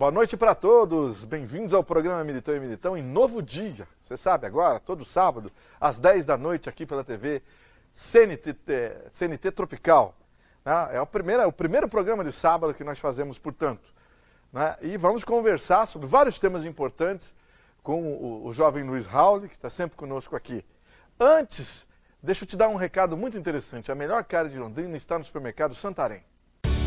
Boa noite para todos, bem-vindos ao programa Militão e Militão em novo dia. Você sabe agora, todo sábado, às 10 da noite aqui pela TV CNT Tropical. É o primeiro programa de sábado que nós fazemos, portanto. E vamos conversar sobre vários temas importantes com o jovem Luiz Raul, que está sempre conosco aqui. Antes, deixa eu te dar um recado muito interessante. A melhor carne de Londrina está no supermercado Santarém.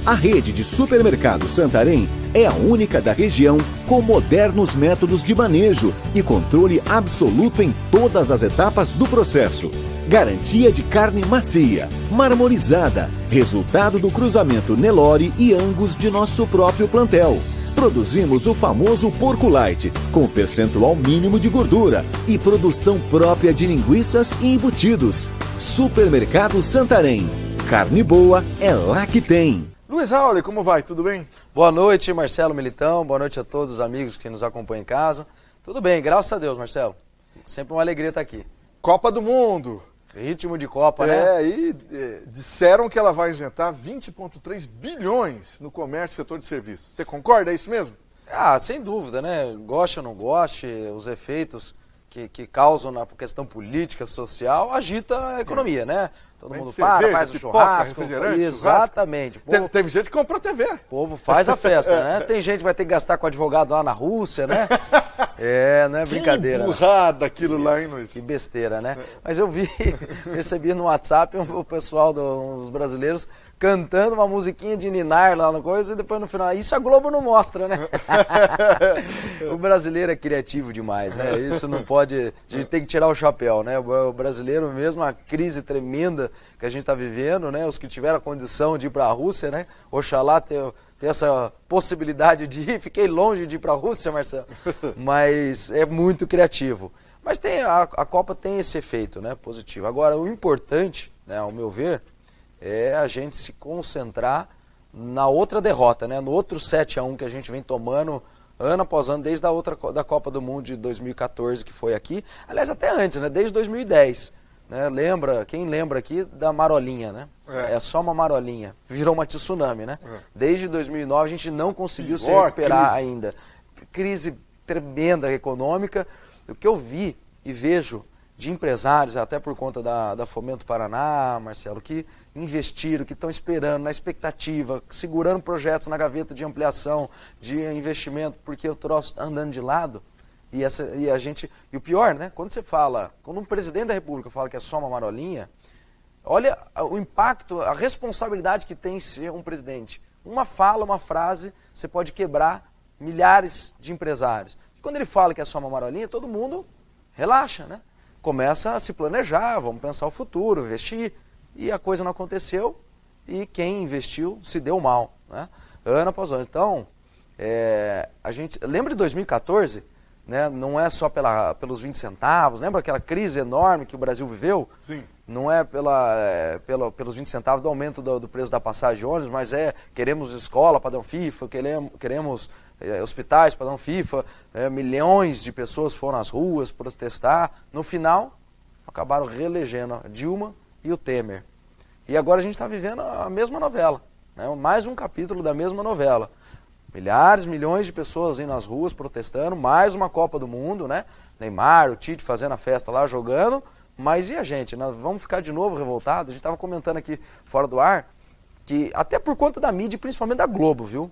A rede de supermercado Santarém é a única da região com modernos métodos de manejo e controle absoluto em todas as etapas do processo. Garantia de carne macia, marmorizada, resultado do cruzamento Nelore e Angus de nosso próprio plantel. Produzimos o famoso porco light, com percentual mínimo de gordura e produção própria de linguiças e embutidos. Supermercado Santarém. Carne boa é lá que tem. Luiz Raul, como vai? Tudo bem? Boa noite, Marcelo Militão. Boa noite a todos os amigos que nos acompanham em casa. Tudo bem, graças a Deus, Marcelo. Sempre uma alegria estar aqui. Copa do Mundo. Ritmo de Copa, né? Disseram que ela vai injetar 20,3 bilhões no comércio e setor de serviços. Você concorda? É isso mesmo? Sem dúvida, né? Goste ou não goste, os efeitos que causam na questão política, social, agita a economia, né? Todo mundo faz o churrasco. Exatamente. Povo, teve gente que comprou TV. O povo faz a festa, né? Tem gente que vai ter que gastar com advogado lá na Rússia, né? Não é brincadeira. Que burrada aquilo lá, hein, Luiz? Que besteira, né? Mas eu recebi no WhatsApp o pessoal dos brasileiros cantando uma musiquinha de ninar lá na coisa e depois no final, isso a Globo não mostra, né? O brasileiro é criativo demais, né? Isso não pode, a gente tem que tirar o chapéu, né? O brasileiro mesmo, a crise tremenda que a gente está vivendo, né? Os que tiveram a condição de ir para a Rússia, né? Oxalá ter essa possibilidade de ir, fiquei longe de ir para a Rússia, Marcelo, mas é muito criativo. Mas a Copa tem esse efeito, né? Positivo. Agora, o importante, né, ao meu ver, é a gente se concentrar na outra derrota, né? No outro 7-1 que a gente vem tomando ano após ano, desde da Copa do Mundo de 2014, que foi aqui. Aliás, até antes, né? Desde 2010. Né? Quem lembra aqui da marolinha, né? É só uma marolinha. Virou uma tsunami, né? Desde 2009 a gente não conseguiu se recuperar ainda. Crise tremenda econômica. O que eu vi e vejo de empresários, até por conta da Fomento Paraná, Marcelo, que investiram, que estão esperando, na expectativa, segurando projetos na gaveta de ampliação, de investimento, porque o troço está andando de lado. E o pior, né? Quando um presidente da República fala que é só uma marolinha, olha o impacto, a responsabilidade que tem ser um presidente. Uma fala, uma frase, você pode quebrar milhares de empresários. E quando ele fala que é só uma marolinha, todo mundo relaxa, né? Começa a se planejar, vamos pensar o futuro, investir. E a coisa não aconteceu e quem investiu se deu mal, né? Ano após ano. Então, a gente lembra de 2014, né? Não é só pelos 20 centavos, lembra aquela crise enorme que o Brasil viveu? Sim. Não é pelos 20 centavos do aumento do preço da passagem de ônibus, mas queremos escola para dar um FIFA, queremos hospitais para dar um FIFA, milhões de pessoas foram às ruas protestar. No final, acabaram reelegendo a Dilma e o Temer. E agora a gente está vivendo a mesma novela, né? Mais um capítulo da mesma novela. Milhões de pessoas indo nas ruas protestando, mais uma Copa do Mundo, né? Neymar, o Tite fazendo a festa lá, jogando, mas e a gente? Nós vamos ficar de novo revoltados? A gente estava comentando aqui fora do ar, que até por conta da mídia, principalmente da Globo, viu?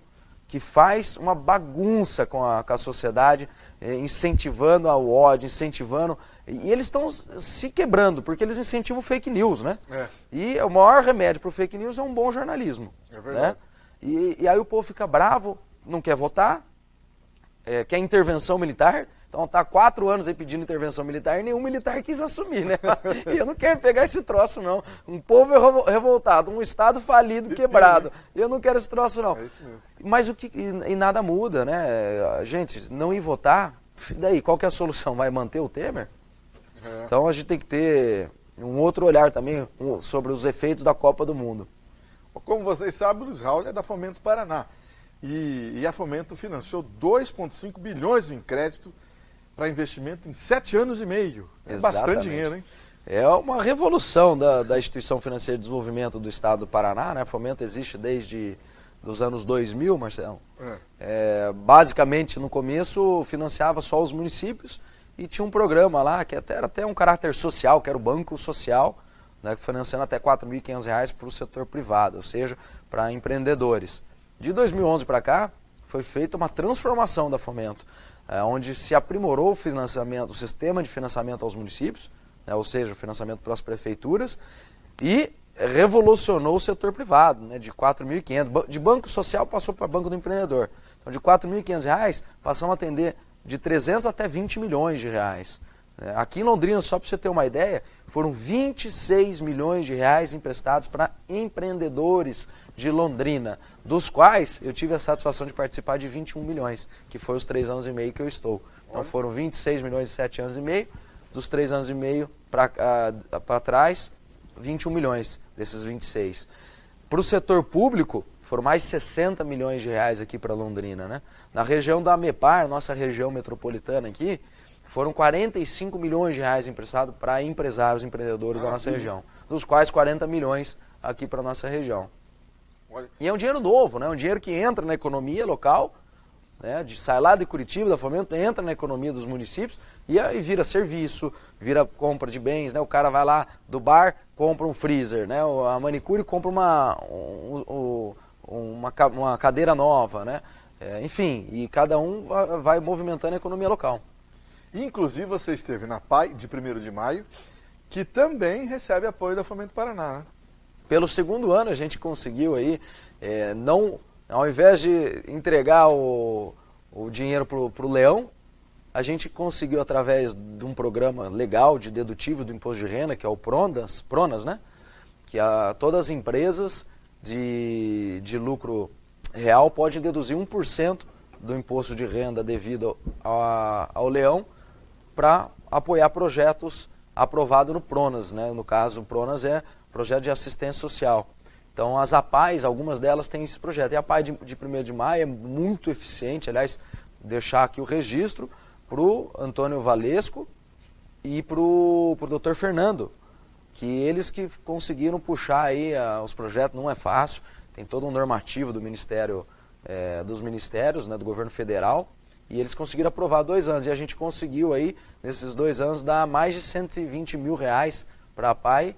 Que faz uma bagunça com a sociedade, incentivando ao ódio, incentivando. E eles estão se quebrando, porque eles incentivam o fake news, né? E o maior remédio para o fake news é um bom jornalismo. É verdade. Né? E aí o povo fica bravo, não quer votar, quer intervenção militar. Então tá 4 anos aí pedindo intervenção militar e nenhum militar quis assumir, né? E eu não quero pegar esse troço, não. Um povo revoltado, um Estado falido, quebrado. Eu não quero esse troço, não. É isso mesmo. Mas e nada muda, né? Gente, não ir votar, daí qual que é a solução? Vai manter o Temer? Então a gente tem que ter um outro olhar também sobre os efeitos da Copa do Mundo. Como vocês sabem, o Luiz Raul é da Fomento Paraná. E a Fomento financiou 2,5 bilhões em crédito para investimento em 7 anos e meio. É bastante dinheiro, hein? É uma revolução da Instituição Financeira de Desenvolvimento do Estado do Paraná, né? A Fomento existe desde os anos 2000, Marcelo. basicamente no começo financiava só os municípios e tinha um programa lá que era até um caráter social, que era o Banco Social, né, financiando até R$ 4.500 para o setor privado, ou seja, para empreendedores. De 2011 para cá, foi feita uma transformação da Fomento, onde se aprimorou o financiamento, o sistema de financiamento aos municípios, né, ou seja, o financiamento para as prefeituras, e revolucionou o setor privado, né, de R$ 4.500. De banco social passou para banco do empreendedor. Então, de R$ 4.500 passamos a atender de 300 até 20 milhões de reais. Aqui em Londrina, só para você ter uma ideia, foram 26 milhões de reais emprestados para empreendedores de Londrina, dos quais eu tive a satisfação de participar de 21 milhões, que foi os 3 anos e meio que eu estou. Então foram 26 milhões e 7 anos e meio, dos 3 anos e meio para trás, 21 milhões desses 26. Para o setor público, foram mais de 60 milhões de reais aqui para Londrina, né? Na região da AMEPAR, nossa região metropolitana aqui, foram 45 milhões de reais emprestados para empresários, empreendedores da nossa região, dos quais 40 milhões aqui para a nossa região. E é um dinheiro novo, né? Um dinheiro que entra na economia local, né? Sai lá de Curitiba, da Fomento, entra na economia dos municípios e aí vira serviço, vira compra de bens, né? O cara vai lá do bar, compra um freezer, né? A manicure compra uma cadeira nova, né? Enfim, e cada um vai movimentando a economia local. Inclusive você esteve na PAI de 1º de maio, que também recebe apoio da Fomento Paraná, né? Pelo segundo ano a gente conseguiu aí, ao invés de entregar o dinheiro para o Leão, a gente conseguiu através de um programa legal de dedutivo do imposto de renda, que é o Pronas, né? Que todas as empresas de lucro real podem deduzir 1% do imposto de renda devido ao Leão para apoiar projetos aprovados no Pronas, né? No caso, o Pronas é projeto de assistência social. Então, as APAES, algumas delas têm esse projeto. E a APAE de 1º de maio é muito eficiente, aliás, deixar aqui o registro para o Antônio Valesco e para o Dr. Fernando, que eles que conseguiram puxar aí os projetos, não é fácil, tem todo um normativo do Ministério, dos Ministérios, né, do Governo Federal, e eles conseguiram aprovar 2 anos, e a gente conseguiu aí, nesses 2 anos, dar mais de 120 mil reais para a APAE,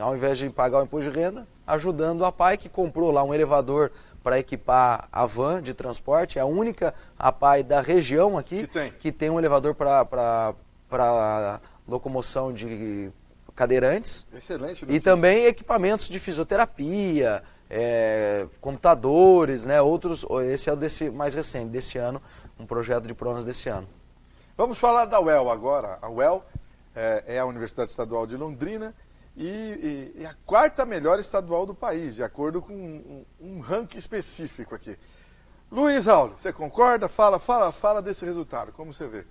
ao invés de pagar o imposto de renda, ajudando a APAE, que comprou lá um elevador para equipar a van de transporte, é a única APAE da região aqui que tem um elevador para locomoção de cadeirantes. Excelente notícia. E também equipamentos de fisioterapia, computadores, né, outros. Esse é o mais recente, desse ano, um projeto de Pronas desse ano. Vamos falar da UEL agora. A UEL é a Universidade Estadual de Londrina e a 4ª melhor estadual do país, de acordo com um ranking específico aqui. Luiz Raul, você concorda? Fala desse resultado, como você vê?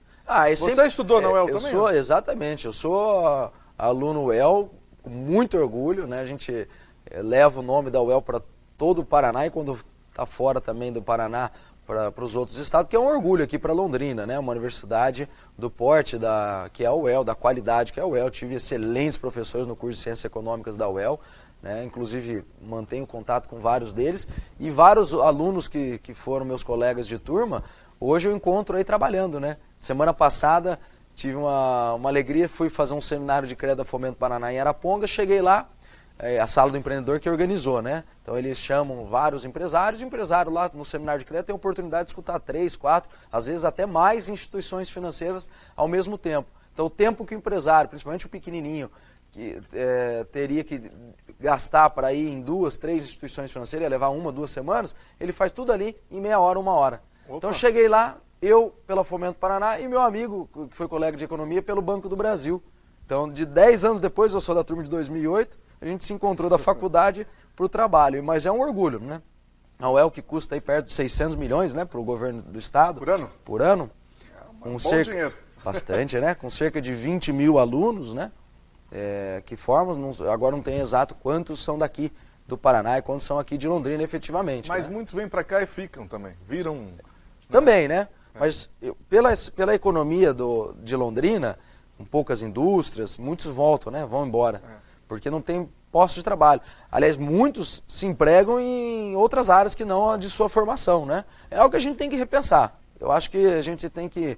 Você estudou na UEL também? Exatamente, eu sou aluno UEL com muito orgulho, né? A gente leva o nome da UEL para todo o Paraná e quando está fora também do Paraná para os outros estados, que é um orgulho aqui para Londrina, né? Uma universidade do porte que é a UEL, da qualidade que é a UEL. Tive excelentes professores no curso de Ciências Econômicas da UEL, né? Inclusive mantenho contato com vários deles e vários alunos que foram meus colegas de turma, hoje eu encontro aí trabalhando, né? Semana passada tive uma alegria, fui fazer um seminário de crédito da Fomento Paraná em Araponga, cheguei lá, a sala do empreendedor que organizou, né? Então eles chamam vários empresários, e o empresário lá no seminário de crédito tem a oportunidade de escutar 3, 4, às vezes até mais instituições financeiras ao mesmo tempo. Então o tempo que o empresário, principalmente o pequenininho, que teria que gastar para ir em 2, 3 instituições financeiras, ia levar 1, 2 semanas, ele faz tudo ali em meia hora, 1 hora. Opa. Então cheguei lá, eu pela Fomento Paraná e meu amigo, que foi colega de economia, pelo Banco do Brasil. Então de 10 anos depois, eu sou da turma de 2008, a gente se encontrou da faculdade para o trabalho, mas é um orgulho, né? A UEL que custa aí perto de 600 milhões, né, para o governo do estado. Por ano? Por ano. Bom dinheiro. Bastante, né? Com cerca de 20 mil alunos, né? Que formam, agora não tem exato quantos são daqui do Paraná e quantos são aqui de Londrina efetivamente. Mas né? muitos vêm para cá e ficam também, viram... Também, né? Mas pela economia de Londrina, com poucas indústrias, muitos voltam, né? Vão embora. Porque não tem postos de trabalho. Aliás, muitos se empregam em outras áreas que não a de sua formação, né? É algo que a gente tem que repensar. Eu acho que a gente tem que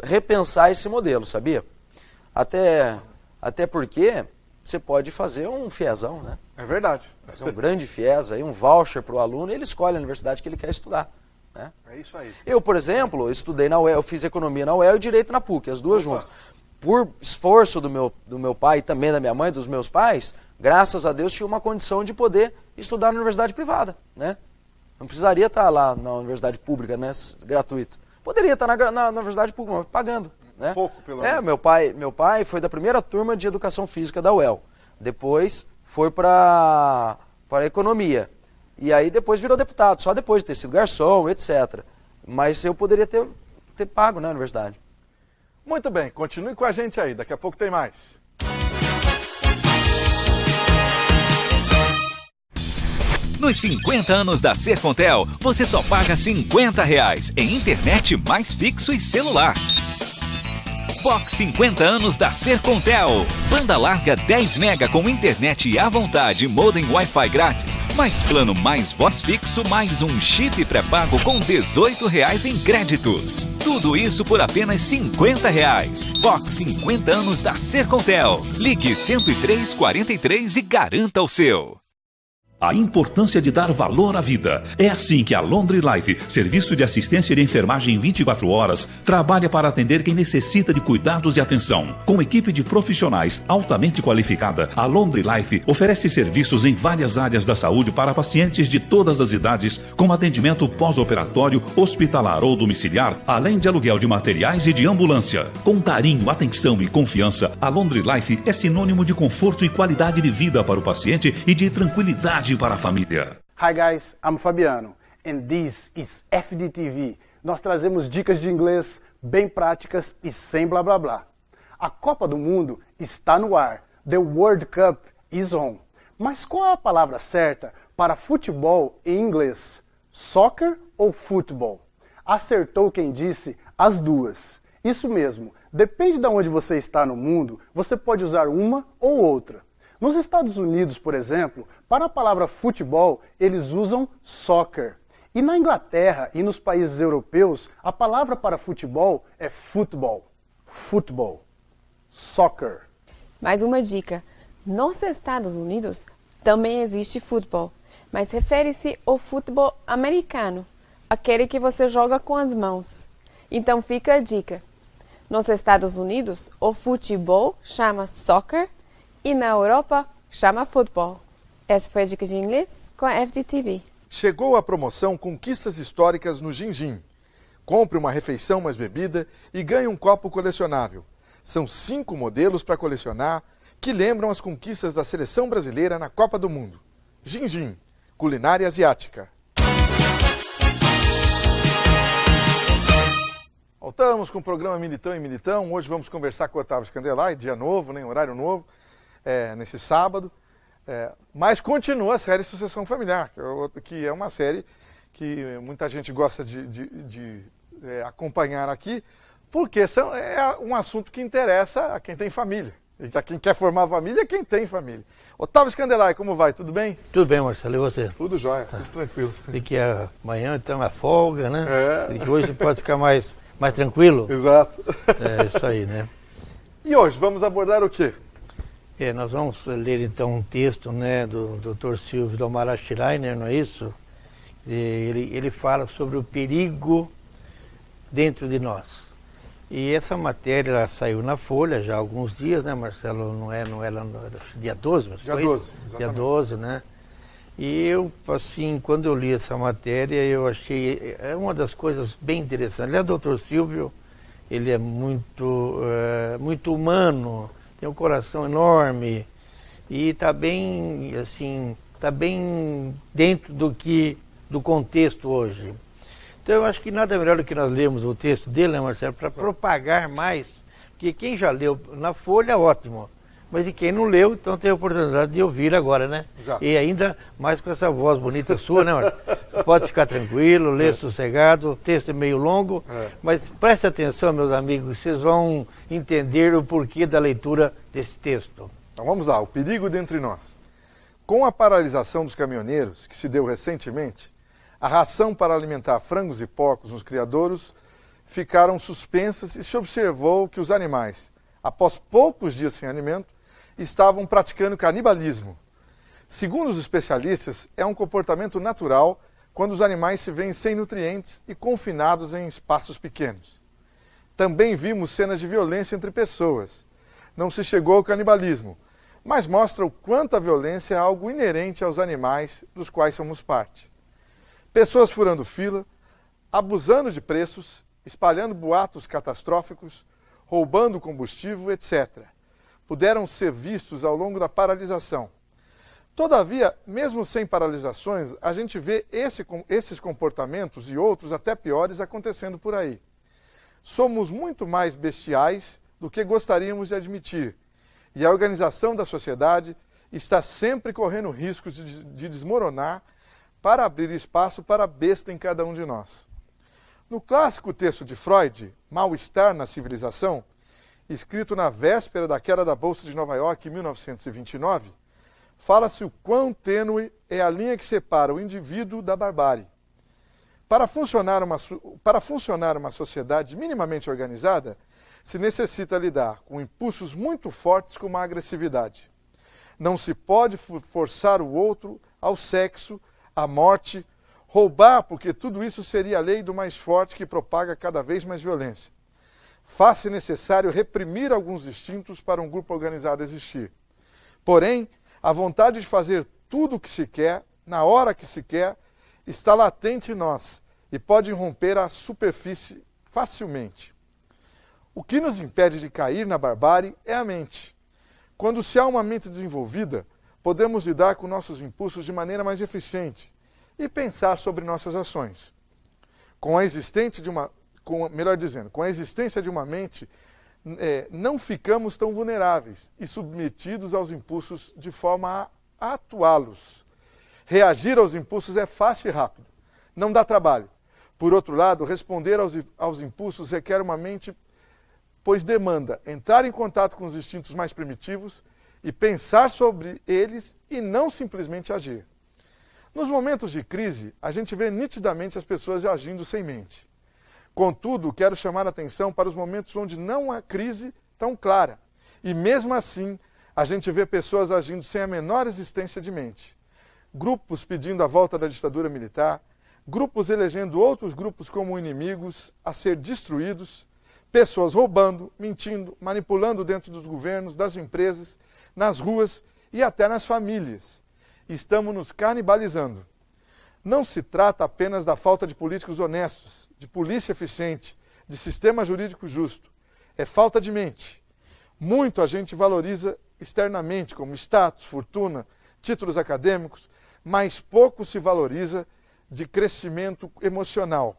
repensar esse modelo, sabia? Até porque você pode fazer um fiezão, né? É verdade. Fazer um grande fies, aí, um voucher para o aluno, e ele escolhe a universidade que ele quer estudar. Né? É isso aí. Eu, por exemplo, estudei na UEL, eu fiz economia na UEL e direito na PUC, as duas juntas. Por esforço do meu pai e também da minha mãe, dos meus pais, graças a Deus tinha uma condição de poder estudar na universidade privada, né? Não precisaria estar lá na universidade pública, né, gratuita. Poderia estar na universidade pública, mas pagando. Né? Pouco, pelo menos. Meu pai foi da primeira turma de educação física da UEL. Depois foi para a economia. E aí depois virou deputado, só depois de ter sido garçom, etc. Mas eu poderia ter pago na universidade. Muito bem, continue com a gente aí, daqui a pouco tem mais. Nos 50 anos da Sercontel, você só paga R$50 em internet mais fixo e celular. Box 50 anos da Sercontel. Banda larga 10 mega com internet à vontade e modem Wi-Fi grátis. Mais plano, mais voz fixo, mais um chip pré-pago com R$18 em créditos. Tudo isso por apenas R$50. Box 50 anos da Sercontel. Ligue 10343 e garanta o seu. A importância de dar valor à vida. É assim que a Laundry Life, serviço de assistência de enfermagem 24 horas, trabalha para atender quem necessita de cuidados e atenção. Com equipe de profissionais altamente qualificada, a Laundry Life oferece serviços em várias áreas da saúde para pacientes de todas as idades, com atendimento pós-operatório, hospitalar ou domiciliar, além de aluguel de materiais e de ambulância. Com carinho, atenção e confiança, a Laundry Life é sinônimo de conforto e qualidade de vida para o paciente e de tranquilidade para a família. Hi guys, I'm Fabiano and this is FDTV. Nós trazemos dicas de inglês bem práticas e sem blá blá blá. A Copa do Mundo está no ar. The World Cup is on. Mas qual é a palavra certa para futebol em inglês? Soccer ou futebol? Acertou quem disse as duas. Isso mesmo, depende de onde você está no mundo, você pode usar uma ou outra. Nos Estados Unidos, por exemplo, para a palavra futebol, eles usam soccer. E na Inglaterra e nos países europeus, a palavra para futebol é football. Football. Soccer. Mais uma dica. Nos Estados Unidos também existe futebol, mas refere-se ao futebol americano, aquele que você joga com as mãos. Então fica a dica. Nos Estados Unidos, o futebol chama soccer e na Europa chama futebol. Essa foi a dica de inglês com a FDTV. Chegou a promoção Conquistas Históricas no Gin-Gin. Compre uma refeição mais bebida e ganhe um copo colecionável. São 5 modelos para colecionar que lembram as conquistas da seleção brasileira na Copa do Mundo. Gin-Gin, culinária asiática. Voltamos com o programa Militão e Militão. Hoje vamos conversar com o Otávio Scandelai, dia novo, né, horário novo, nesse sábado. Mas continua a série Sucessão Familiar, que é uma série que muita gente gosta de acompanhar aqui, porque é um assunto que interessa a quem tem família. E a quem quer formar família é quem tem família. Otávio Scandelai, como vai? Tudo bem? Tudo bem, Marcelo, e você? Tudo jóia, tudo tranquilo. E que amanhã então é folga, né? É. E que hoje pode ficar mais tranquilo. Exato. É isso aí, né? E hoje, vamos abordar o quê? Nós vamos ler então um texto, né, do Dr. Silvio Domara Schreiner, não é isso? Ele fala sobre o perigo dentro de nós. E essa matéria ela saiu na Folha já há alguns dias, né, Marcelo? Não era dia 12? Mas Dia foi 12, isso? exatamente. Dia 12, né? E eu, assim, quando eu li essa matéria, eu achei uma das coisas bem interessantes. Aliás, o Dr. Silvio, ele é muito humano, tem um coração enorme e está bem, assim, está bem dentro do contexto hoje. Então eu acho que nada melhor do que nós lermos o texto dele, né, Marcelo, para propagar mais, porque quem já leu na Folha, ótimo, mas e quem não leu, então tem a oportunidade de ouvir agora, né? Exato. E ainda mais com essa voz bonita sua, né, Marcelo? Pode ficar tranquilo, ler sossegado, o texto é meio longo, mas preste atenção, meus amigos, vocês vão entender o porquê da leitura desse texto. Então vamos lá, o perigo dentre nós. Com a paralisação dos caminhoneiros, que se deu recentemente, a ração para alimentar frangos e porcos nos criadouros ficaram suspensas e se observou que os animais, após poucos dias sem alimento, estavam praticando canibalismo. Segundo os especialistas, é um comportamento natural quando os animais se veem sem nutrientes e confinados em espaços pequenos. Também vimos cenas de violência entre pessoas. Não se chegou ao canibalismo, mas mostra o quanto a violência é algo inerente aos animais dos quais somos parte. Pessoas furando fila, abusando de preços, espalhando boatos catastróficos, roubando combustível, etc. Puderam ser vistos ao longo da paralisação. Todavia, mesmo sem paralisações, a gente vê esses comportamentos e outros até piores acontecendo por aí. Somos muito mais bestiais do que gostaríamos de admitir, e a organização da sociedade está sempre correndo riscos de desmoronar para abrir espaço para a besta em cada um de nós. No clássico texto de Freud, Mal-Estar na Civilização, escrito na véspera da queda da Bolsa de Nova York em 1929, fala-se o quão tênue é a linha que separa o indivíduo da barbárie. Para funcionar uma sociedade minimamente organizada, se necessita lidar com impulsos muito fortes como a agressividade. Não se pode forçar o outro ao sexo, à morte, roubar, porque tudo isso seria a lei do mais forte que propaga cada vez mais violência. Faz-se necessário reprimir alguns instintos para um grupo organizado existir. Porém, a vontade de fazer tudo o que se quer, na hora que se quer, está latente em nós e pode irromper a superfície facilmente. O que nos impede de cair na barbárie é a mente. Quando se há uma mente desenvolvida, podemos lidar com nossos impulsos de maneira mais eficiente e pensar sobre nossas ações. Com a existência de uma mente, não ficamos tão vulneráveis e submetidos aos impulsos de forma a atuá-los. Reagir aos impulsos é fácil e rápido, não dá trabalho. Por outro lado, responder aos impulsos requer uma mente, pois demanda entrar em contato com os instintos mais primitivos e pensar sobre eles e não simplesmente agir. Nos momentos de crise, a gente vê nitidamente as pessoas agindo sem mente. Contudo, quero chamar a atenção para os momentos onde não há crise tão clara. E mesmo assim, a gente vê pessoas agindo sem a menor existência de mente. Grupos pedindo a volta da ditadura militar, grupos elegendo outros grupos como inimigos a ser destruídos, pessoas roubando, mentindo, manipulando dentro dos governos, das empresas, nas ruas e até nas famílias. Estamos nos canibalizando. Não se trata apenas da falta de políticos honestos, de polícia eficiente, de sistema jurídico justo. É falta de mente. Muito a gente valoriza externamente, como status, fortuna, títulos acadêmicos, mas pouco se valoriza de crescimento emocional.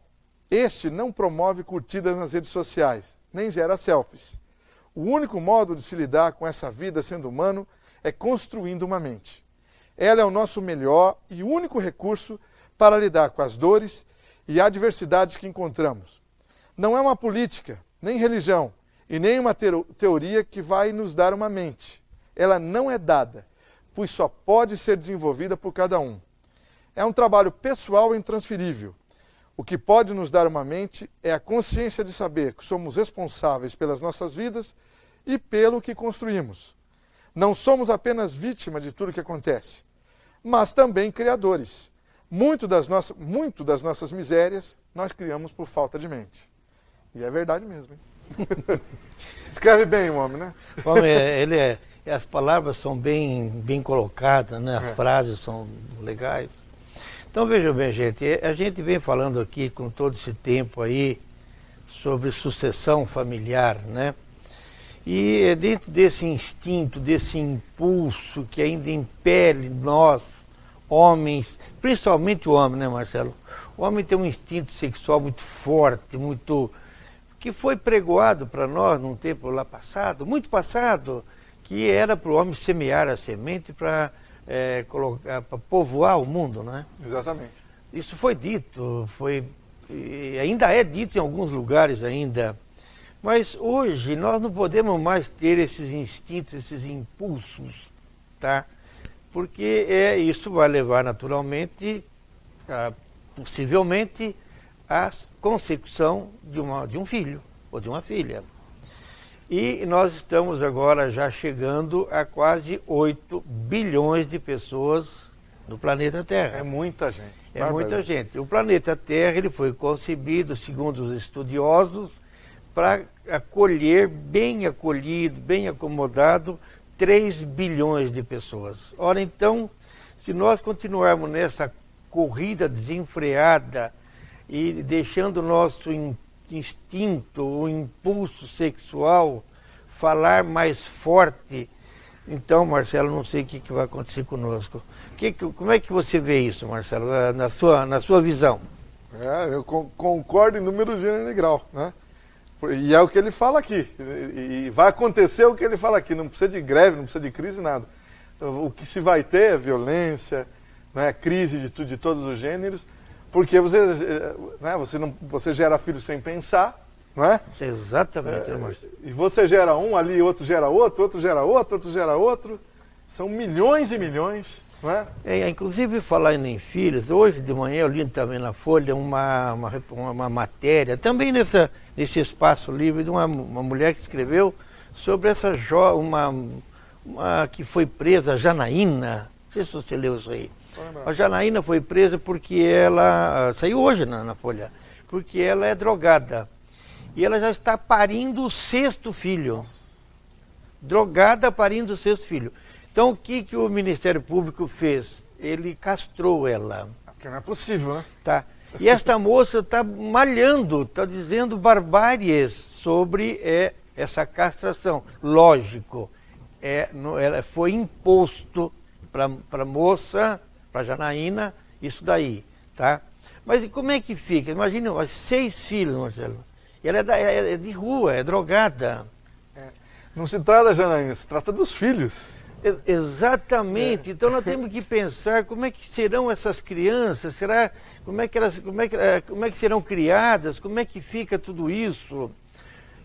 Este não promove curtidas nas redes sociais, nem gera selfies. O único modo de se lidar com essa vida sendo humano é construindo uma mente. Ela é o nosso melhor e único recurso para lidar com as dores e adversidades que encontramos. Não é uma política, nem religião, e nem uma teoria que vai nos dar uma mente. Ela não é dada, pois só pode ser desenvolvida por cada um. É um trabalho pessoal e intransferível. O que pode nos dar uma mente é a consciência de saber que somos responsáveis pelas nossas vidas e pelo que construímos. Não somos apenas vítimas de tudo que acontece, mas também criadores. Muito das nossas misérias nós criamos por falta de mente. E é verdade mesmo, hein? Escreve bem o homem, né? As palavras são bem colocadas, né? As frases são legais. Então veja bem, gente, a gente vem falando aqui com todo esse tempo aí sobre sucessão familiar, né? E é dentro desse instinto, desse impulso que ainda impele nós, homens, principalmente o homem, né, Marcelo? O homem tem um instinto sexual muito forte, que foi pregoado para nós num tempo lá passado, muito passado, que era para o homem semear a semente para povoar o mundo, né? Exatamente. Isso foi dito, e ainda é dito em alguns lugares ainda. Mas hoje nós não podemos mais ter esses instintos, esses impulsos, tá? porque isso vai levar naturalmente, possivelmente, à consecução de um filho ou de uma filha. E nós estamos agora já chegando a quase 8 bilhões de pessoas no planeta Terra. É muita gente. É muita gente. O planeta Terra ele foi concebido, segundo os estudiosos, para acolher, bem acolhido, bem acomodado, 3 bilhões de pessoas. Ora, então, se nós continuarmos nessa corrida desenfreada e deixando o nosso instinto, o impulso sexual falar mais forte, então, Marcelo, não sei o que vai acontecer conosco. Como é que você vê isso, Marcelo, na sua visão? Eu concordo em número, gênero e grau, né? E é o que ele fala aqui. E vai acontecer o que ele fala aqui. Não precisa de greve, não precisa de crise, nada. O que se vai ter é violência, né, crise de todos os gêneros, porque você gera filhos sem pensar, não é? Exatamente, Marcelo. E você gera um ali, outro gera outro gera outro, outro gera outro. São milhões e milhões, não é? Inclusive, falando em filhos, hoje de manhã eu li também na Folha uma matéria, também nesse espaço livre, de uma mulher que escreveu sobre essa uma que foi presa, a Janaína. Não sei se você leu isso aí. A Janaína foi presa porque ela, saiu hoje na Folha, porque ela é drogada. E ela já está parindo o 6º filho. Drogada, parindo o 6º filho. Então, o que o Ministério Público fez? Ele castrou ela. Porque não é possível, né? Tá. E esta moça está malhando, está dizendo barbáries sobre essa castração. Lógico, ela foi imposto para a moça, para a Janaína, isso daí, tá? Mas como é que fica? Imagina, 6 filhos, Marcelo. E ela é de rua, é drogada. Não se trata da Janaína, se trata dos filhos. Exatamente. Então nós temos que pensar como é que serão essas crianças, como é que serão criadas, como é que fica tudo isso.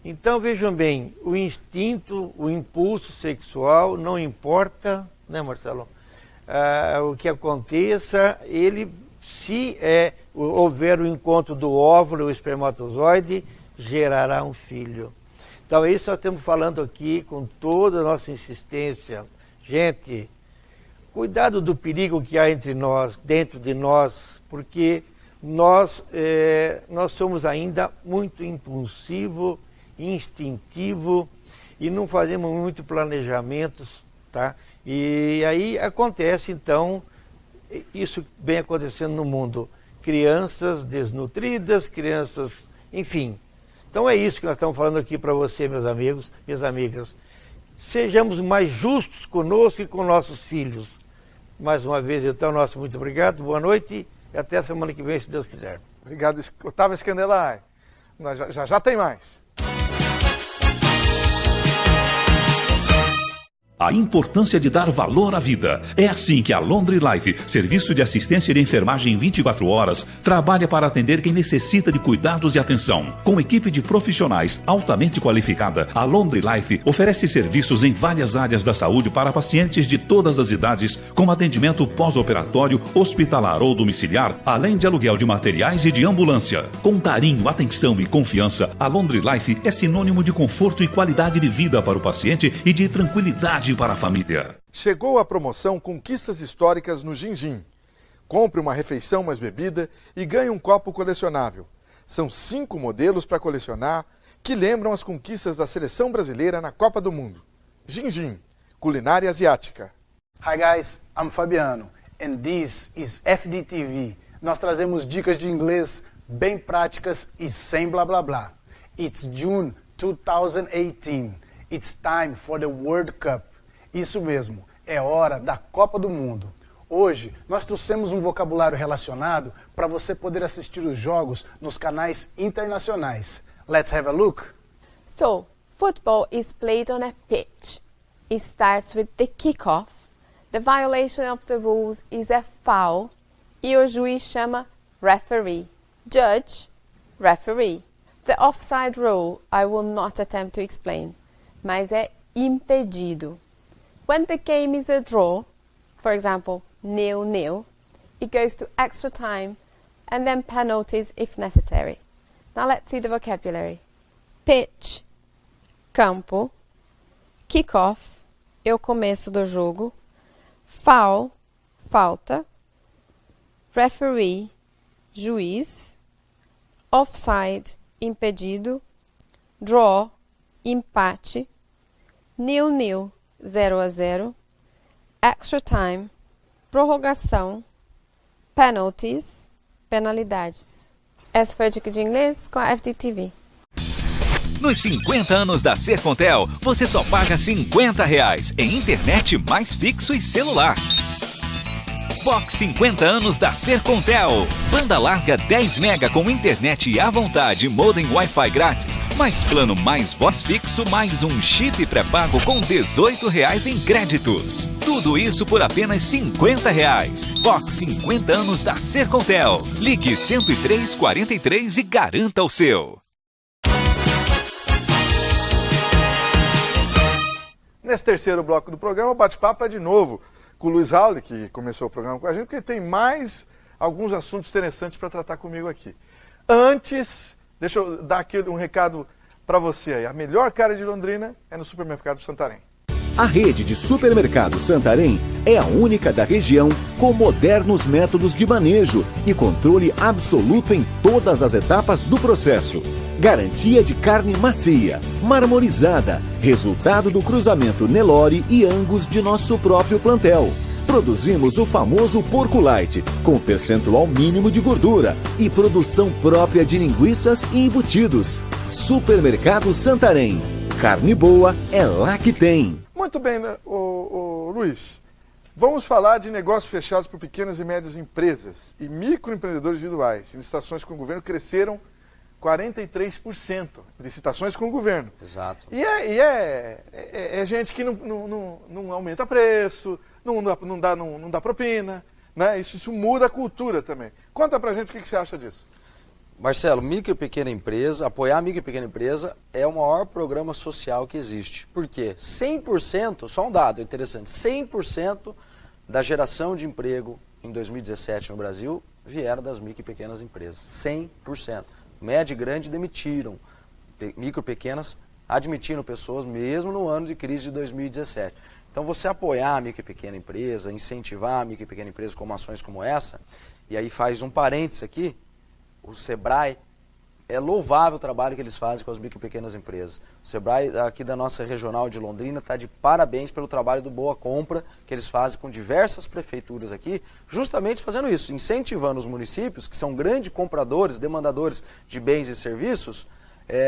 Então vejam bem, o instinto, o impulso sexual não importa, né, Marcelo? O que aconteça, se houver o encontro do óvulo e o espermatozoide, gerará um filho. Então é isso que nós estamos falando aqui com toda a nossa insistência. Gente, cuidado do perigo que há entre nós, dentro de nós, porque nós somos ainda muito impulsivo, instintivo e não fazemos muito planejamentos, tá? E aí acontece, então, isso vem acontecendo no mundo. Crianças desnutridas, crianças, enfim. Então é isso que nós estamos falando aqui para você, meus amigos, minhas amigas. Sejamos mais justos conosco e com nossos filhos. Mais uma vez, então, nosso muito obrigado, boa noite e até a semana que vem, se Deus quiser. Obrigado, Otávio Scandelai. Já tem mais. A importância de dar valor à vida. É assim que a Laundry Life, serviço de assistência de enfermagem 24 horas, trabalha para atender quem necessita de cuidados e atenção. Com equipe de profissionais altamente qualificada, a Laundry Life oferece serviços em várias áreas da saúde para pacientes de todas as idades, com atendimento pós-operatório, hospitalar ou domiciliar, além de aluguel de materiais e de ambulância. Com carinho, atenção e confiança, a Laundry Life é sinônimo de conforto e qualidade de vida para o paciente e de tranquilidade para a família. Chegou a promoção Conquistas Históricas no Gin-Gin. Compre uma refeição mais bebida e ganhe um copo colecionável. São 5 modelos para colecionar que lembram as conquistas da seleção brasileira na Copa do Mundo. Gin-Gin, culinária asiática. Hi guys, I'm Fabiano and this is FDTV. Nós trazemos dicas de inglês bem práticas e sem blá blá blá. It's June 2018. It's time for the World Cup. Isso mesmo, é hora da Copa do Mundo. Hoje, nós trouxemos um vocabulário relacionado para você poder assistir os jogos nos canais internacionais. Let's have a look? So, football is played on a pitch. It starts with the kickoff. The violation of the rules is a foul. E o juiz chama referee. Judge, referee. The offside rule I will not attempt to explain, mas é impedido. When the game is a draw, For example, 0-0. It goes to extra time and then penalties if necessary. Now let's see the vocabulary. Pitch, campo. Kick-off, é o começo do jogo. Foul, falta. Referee, juiz. Offside, impedido. Draw, empate. 0-0, 0-0. Extra time, prorrogação. Penalties, penalidades. Essa foi a dica de inglês com a FDTV. Nos 50 anos da Sercontel, você só paga R$50 em internet mais fixo e celular. Box 50 anos da Sercontel. Banda larga 10 mega com internet à vontade, modem Wi-Fi grátis, mais plano mais voz fixo, mais um chip pré-pago com R$18 em créditos. Tudo isso por apenas R$50. Box 50 anos da Sercontel. Ligue 10343 e garanta o seu. Nesse terceiro bloco do programa, o bate-papo é de novo com o Luiz Rauli, que começou o programa com a gente, porque tem mais alguns assuntos interessantes para tratar comigo aqui. Antes, deixa eu dar aqui um recado para você aí. A melhor carne de Londrina é no Supermercado Santarém. A rede de supermercados Santarém é a única da região com modernos métodos de manejo e controle absoluto em todas as etapas do processo. Garantia de carne macia, marmorizada, resultado do cruzamento Nelore e Angus de nosso próprio plantel. Produzimos o famoso porco light, com percentual mínimo de gordura e produção própria de linguiças e embutidos. Supermercado Santarém. Carne boa é lá que tem. Muito bem, né, Luiz. Vamos falar de negócios fechados por pequenas e médias empresas e microempreendedores individuais. Licitações com o governo cresceram 43%. Licitações com o governo. Exato. E é gente que não aumenta preço, não dá propina, né? Isso muda a cultura também. Conta pra gente o que você acha disso. Marcelo, micro e pequena empresa, apoiar a micro e pequena empresa é o maior programa social que existe. Por quê? 100%, só um dado interessante, 100% da geração de emprego em 2017 no Brasil vieram das micro e pequenas empresas. 100%. Média e grande demitiram. Micro e pequenas admitiram pessoas mesmo no ano de crise de 2017. Então você apoiar a micro e pequena empresa, incentivar a micro e pequena empresa com ações como essa, e aí faz um parênteses aqui, o Sebrae, é louvável o trabalho que eles fazem com as micro e pequenas empresas. O Sebrae aqui da nossa regional de Londrina está de parabéns pelo trabalho do Boa Compra que eles fazem com diversas prefeituras aqui, justamente fazendo isso, incentivando os municípios, que são grandes compradores, demandadores de bens e serviços,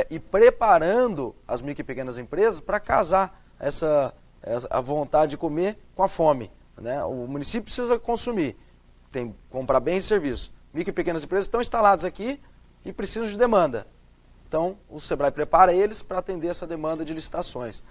e preparando as micro e pequenas empresas para casar a vontade de comer com a fome, né? O município precisa consumir, tem comprar bens e serviços. Micro e pequenas empresas estão instaladas aqui e precisam de demanda. Então, o Sebrae prepara eles para atender essa demanda de licitações.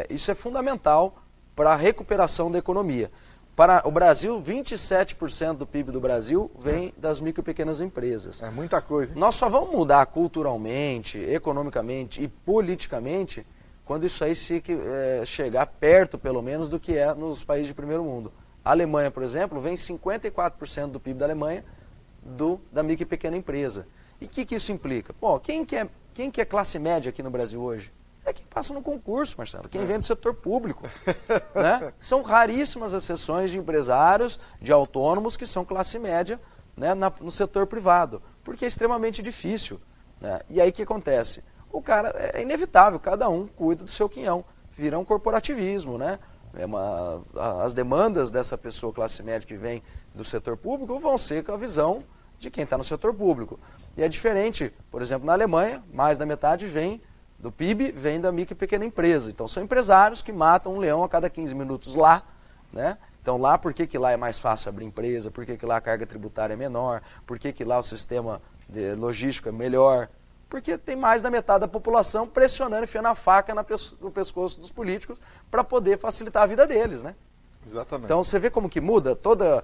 Isso é fundamental para a recuperação da economia. Para o Brasil, 27% do PIB do Brasil vem das micro e pequenas empresas. É muita coisa, hein? Nós só vamos mudar culturalmente, economicamente e politicamente quando isso aí chegar perto, pelo menos, do que é nos países de primeiro mundo. A Alemanha, por exemplo, vem 54% do PIB da Alemanha da micro e pequena empresa. E o que isso implica? Pô, quem que é classe média aqui no Brasil hoje? É quem passa no concurso, Marcelo, quem vem do setor público. Né? São raríssimas as exceções de empresários, de autônomos que são classe média, né, no setor privado, porque é extremamente difícil. Né? E aí o que acontece? O cara, é inevitável, cada um cuida do seu quinhão, vira um corporativismo, né? As demandas dessa pessoa classe média que vem do setor público vão ser com a visão de quem está no setor público. E é diferente, por exemplo, na Alemanha, mais da metade do PIB vem da micro e pequena empresa. Então são empresários que matam um leão a cada 15 minutos lá, né? Então lá, por que lá é mais fácil abrir empresa, por que lá a carga tributária é menor, por que lá o sistema logístico é melhor? Porque tem mais da metade da população pressionando, enfiando a faca no pescoço dos políticos para poder facilitar a vida deles, né? Exatamente. Então você vê como que muda toda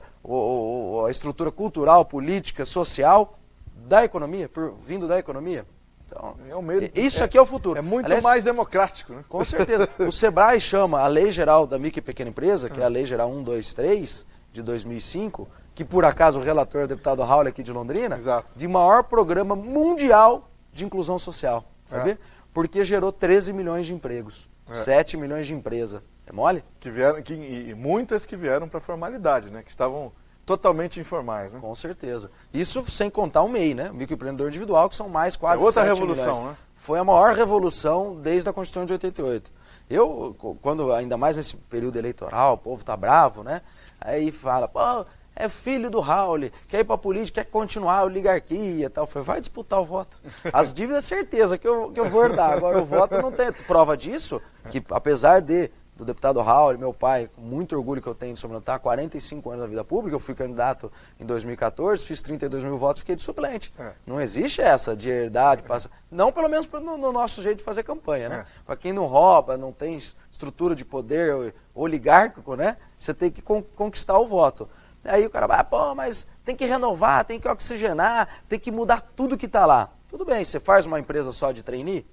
a estrutura cultural, política, social da economia, vindo da economia. Então, É o meio, isso aqui é o futuro. É muito Aliás, mais democrático, né? com certeza. O Sebrae chama a Lei Geral da Micro e Pequena Empresa, que é a Lei Geral 123 de 2005, que por acaso o relator é o deputado Raul aqui de Londrina, Exato. de maior programa mundial de inclusão social, sabe? Porque gerou 13 milhões de empregos, 7 milhões de empresas. É mole? Que vieram, e muitas que vieram para a formalidade, né? Que estavam totalmente informais, né? Com certeza. Isso sem contar o MEI, né? O microempreendedor individual, que são mais quase É outra 7 revolução, milhões. né? Foi a maior revolução desde a Constituição de 88. Eu, quando ainda mais nesse período eleitoral, o povo tá bravo, né? Aí fala, pô, é filho do Raul, quer ir pra política, quer continuar a oligarquia e tal. Eu falei, vai disputar o voto. As dívidas, certeza que eu vou herdar. Agora o voto não tem prova disso, que apesar do deputado Raul, meu pai, com muito orgulho que eu tenho de sobrenatural, 45 anos na vida pública, eu fui candidato em 2014, fiz 32 mil votos, fiquei de suplente. Não existe essa de herdar, de passar. Não, pelo menos no nosso jeito de fazer campanha, né? Para quem não rouba, não tem estrutura de poder oligárquico, né? Você tem que conquistar o voto. Aí o cara vai, pô, mas tem que renovar, tem que oxigenar, tem que mudar tudo que está lá. Tudo bem, você faz uma empresa só de trainee?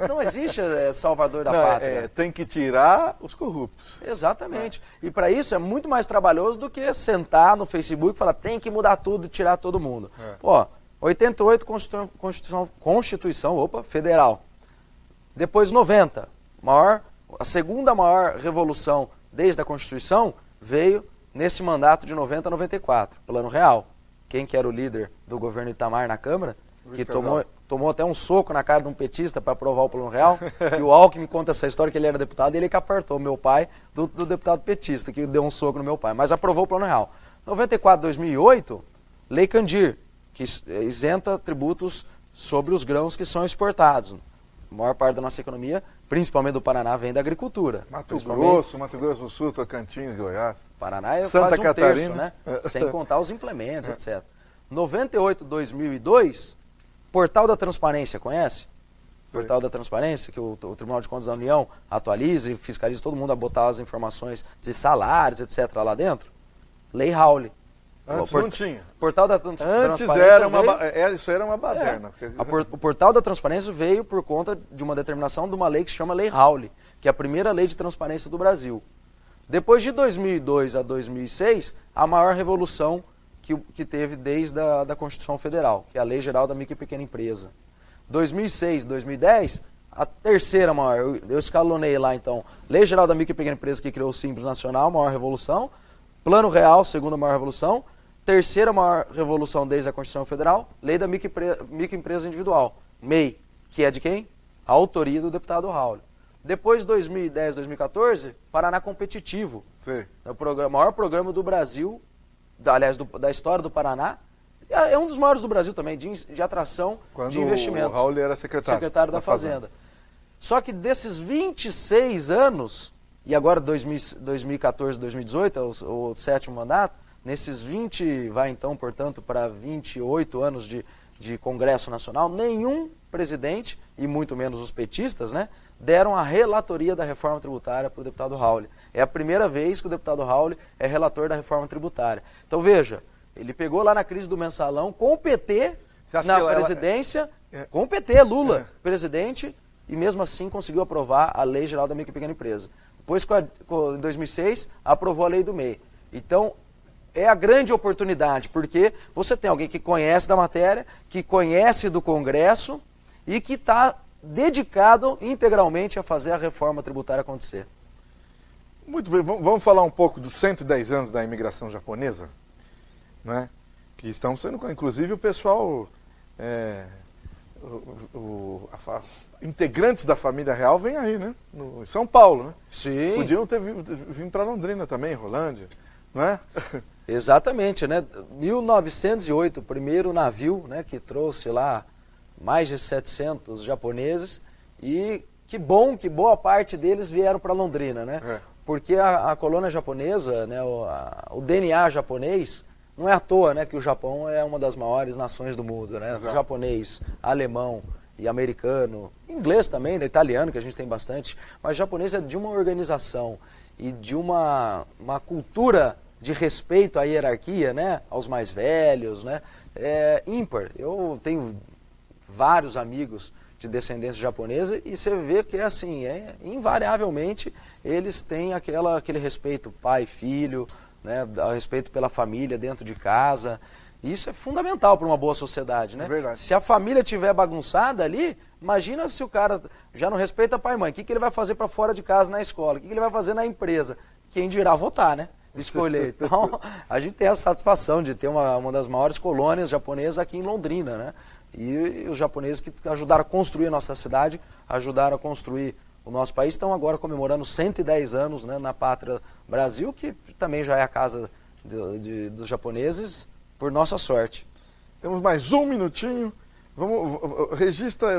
Não existe salvador da pátria. Tem que tirar os corruptos. Exatamente. E para isso é muito mais trabalhoso do que sentar no Facebook e falar tem que mudar tudo e tirar todo mundo. Pô, 88, Constituição Federal. Depois 90, a segunda maior revolução desde a Constituição veio nesse mandato de 90 a 94, Plano Real. Quem que era o líder do governo Itamar na Câmara? Que tomou até um soco na cara de um petista para aprovar o Plano Real. E o Alckmin conta essa história que ele era deputado e ele que apartou meu pai do deputado petista, que deu um soco no meu pai. Mas aprovou o Plano Real. 94, 2008, Lei Candir, que isenta tributos sobre os grãos que são exportados. A maior parte da nossa economia, principalmente do Paraná, vem da agricultura. Mato Grosso do Sul, Tocantins, Goiás. Paraná é Santa quase um terço, Catarina, né? Sem contar os implementos, etc. 98, 2002... Portal da Transparência, conhece? Portal da Transparência, que o Tribunal de Contas da União atualiza e fiscaliza todo mundo a botar as informações de salários, etc. lá dentro. Lei Raul. Antes não tinha. Portal da Transparência isso era uma baderna. O Portal da Transparência veio por conta de uma determinação de uma lei que se chama Lei Raul, que é a primeira lei de transparência do Brasil. Depois de 2002 a 2006, a maior revolução que teve desde a Constituição Federal, que é a Lei Geral da Micro e Pequena Empresa. 2006, 2010, a terceira maior, eu escalonei lá então, Lei Geral da Micro e Pequena Empresa, que criou o Simples Nacional, maior revolução, Plano Real, segunda maior revolução, terceira maior revolução desde a Constituição Federal, Lei da Microempresa Individual, MEI, que é de quem? A autoria do deputado Raul. Depois de 2010, 2014, Paraná Competitivo, é o maior programa do Brasil, aliás, da história do Paraná, é um dos maiores do Brasil também, de atração de investimentos. O Raul era secretário da Fazenda. Só que desses 26 anos, e agora 2014, 2018, é o sétimo mandato, nesses 20, vai então, portanto, para 28 anos de Congresso Nacional, nenhum presidente, e muito menos os petistas, né, deram a relatoria da reforma tributária para o deputado Raul. É a primeira vez que o deputado Raul é relator da reforma tributária. Então veja, ele pegou lá na crise do mensalão com o PT na presidência, com o PT, Lula, presidente, e mesmo assim conseguiu aprovar a Lei Geral da Micro e Pequena Empresa. Depois, em 2006, aprovou a Lei do MEI. Então, é a grande oportunidade, porque você tem alguém que conhece da matéria, que conhece do Congresso e que está dedicado integralmente a fazer a reforma tributária acontecer. Muito bem, vamos falar um pouco dos 110 anos da imigração japonesa, né? Que estão sendo, inclusive o pessoal, integrantes da família real vêm aí, né? Em São Paulo, né? Sim. Podiam ter vindo para Londrina também, Rolândia, não é? Exatamente, né? 1908, o primeiro navio, né, que trouxe lá mais de 700 japoneses, e que bom que boa parte deles vieram para Londrina, né? Porque a colônia japonesa, né, o DNA japonês, não é à toa, né, que o Japão é uma das maiores nações do mundo, né? O japonês, alemão e americano, inglês também, né, italiano, que a gente tem bastante, mas japonês é de uma organização e de uma cultura de respeito à hierarquia, né, aos mais velhos, né, ímpar. Eu tenho vários amigos de descendência japonesa e você vê que assim, invariavelmente eles têm aquele respeito pai e filho, né, respeito pela família dentro de casa. Isso é fundamental para uma boa sociedade, né? É verdade. Se a família estiver bagunçada ali, imagina se o cara já não respeita pai e mãe, o que ele vai fazer para fora de casa na escola, o que ele vai fazer na empresa? Quem dirá votar, né? Escolher. Então, a gente tem a satisfação de ter uma das maiores colônias japonesas aqui em Londrina, né? E os japoneses que ajudaram a construir a nossa cidade, ajudaram a construir o nosso país, estão agora comemorando 110 anos, né, na pátria Brasil, que também já é a casa dos japoneses, por nossa sorte. Temos mais um minutinho. Registra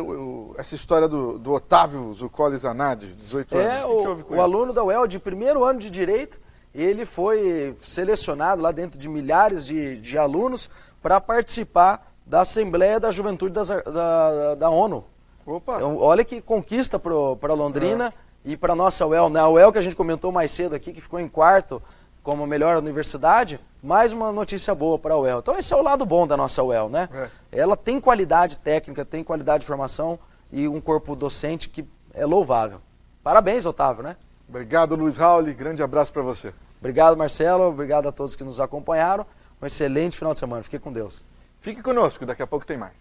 essa história do Otávio Zuccoli Zanardi, 18 anos. É, O que houve com o ele? aluno da UEL de primeiro ano de Direito, ele foi selecionado lá dentro de milhares de alunos para participar da Assembleia da Juventude da ONU. Opa! Então, olha que conquista para Londrina e para a nossa UEL. Na UEL, que a gente comentou mais cedo aqui, que ficou em quarto como a melhor universidade, mais uma notícia boa para a UEL. Então esse é o lado bom da nossa UEL, né? Ela tem qualidade técnica, tem qualidade de formação e um corpo docente que é louvável. Parabéns, Otávio, né? Obrigado, Luiz Rauli. Grande abraço para você. Obrigado, Marcelo. Obrigado a todos que nos acompanharam. Um excelente final de semana. Fique com Deus. Fique conosco, daqui a pouco tem mais.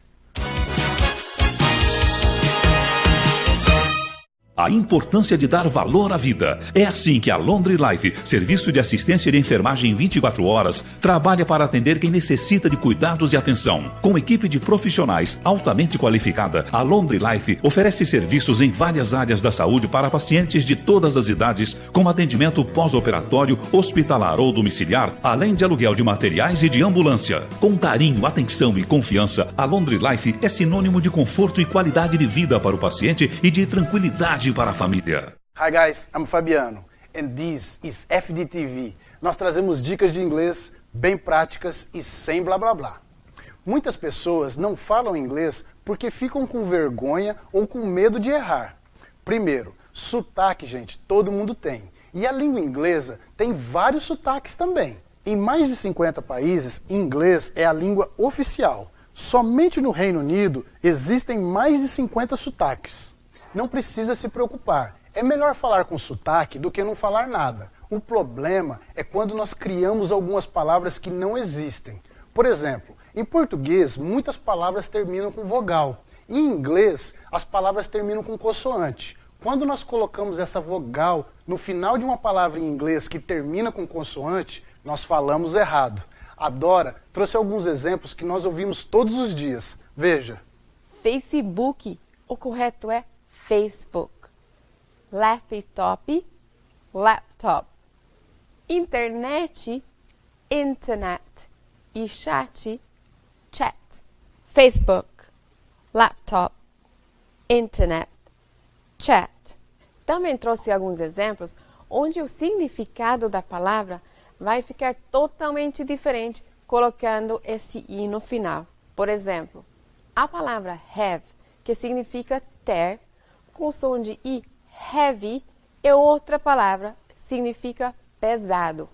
A importância de dar valor à vida. É assim que a Laundry Life, serviço de assistência de enfermagem 24 horas, trabalha para atender quem necessita de cuidados e atenção. Com equipe de profissionais altamente qualificada, a Laundry Life oferece serviços em várias áreas da saúde para pacientes de todas as idades, com atendimento pós-operatório, hospitalar ou domiciliar, além de aluguel de materiais e de ambulância. Com carinho, atenção e confiança, a Laundry Life é sinônimo de conforto e qualidade de vida para o paciente e de tranquilidade para a família. Hi guys, I'm Fabiano and this is FDTV. Nós trazemos dicas de inglês bem práticas e sem blá blá blá. Muitas pessoas não falam inglês porque ficam com vergonha ou com medo de errar. Primeiro, sotaque, gente, todo mundo tem. E a língua inglesa tem vários sotaques também. Em mais de 50 países, inglês é a língua oficial. Somente no Reino Unido existem mais de 50 sotaques. Não precisa se preocupar. É melhor falar com sotaque do que não falar nada. O problema é quando nós criamos algumas palavras que não existem. Por exemplo, em português, muitas palavras terminam com vogal. E em inglês, as palavras terminam com consoante. Quando nós colocamos essa vogal no final de uma palavra em inglês que termina com consoante, nós falamos errado. A Dora trouxe alguns exemplos que nós ouvimos todos os dias. Veja. Facebook, o correto é Facebook. Laptop, laptop. Internet, internet. E chat, chat. Facebook, laptop, internet, chat. Também trouxe alguns exemplos onde o significado da palavra vai ficar totalmente diferente colocando esse i no final. Por exemplo, a palavra have, que significa ter, com o som de i, heavy, é outra palavra, significa pesado.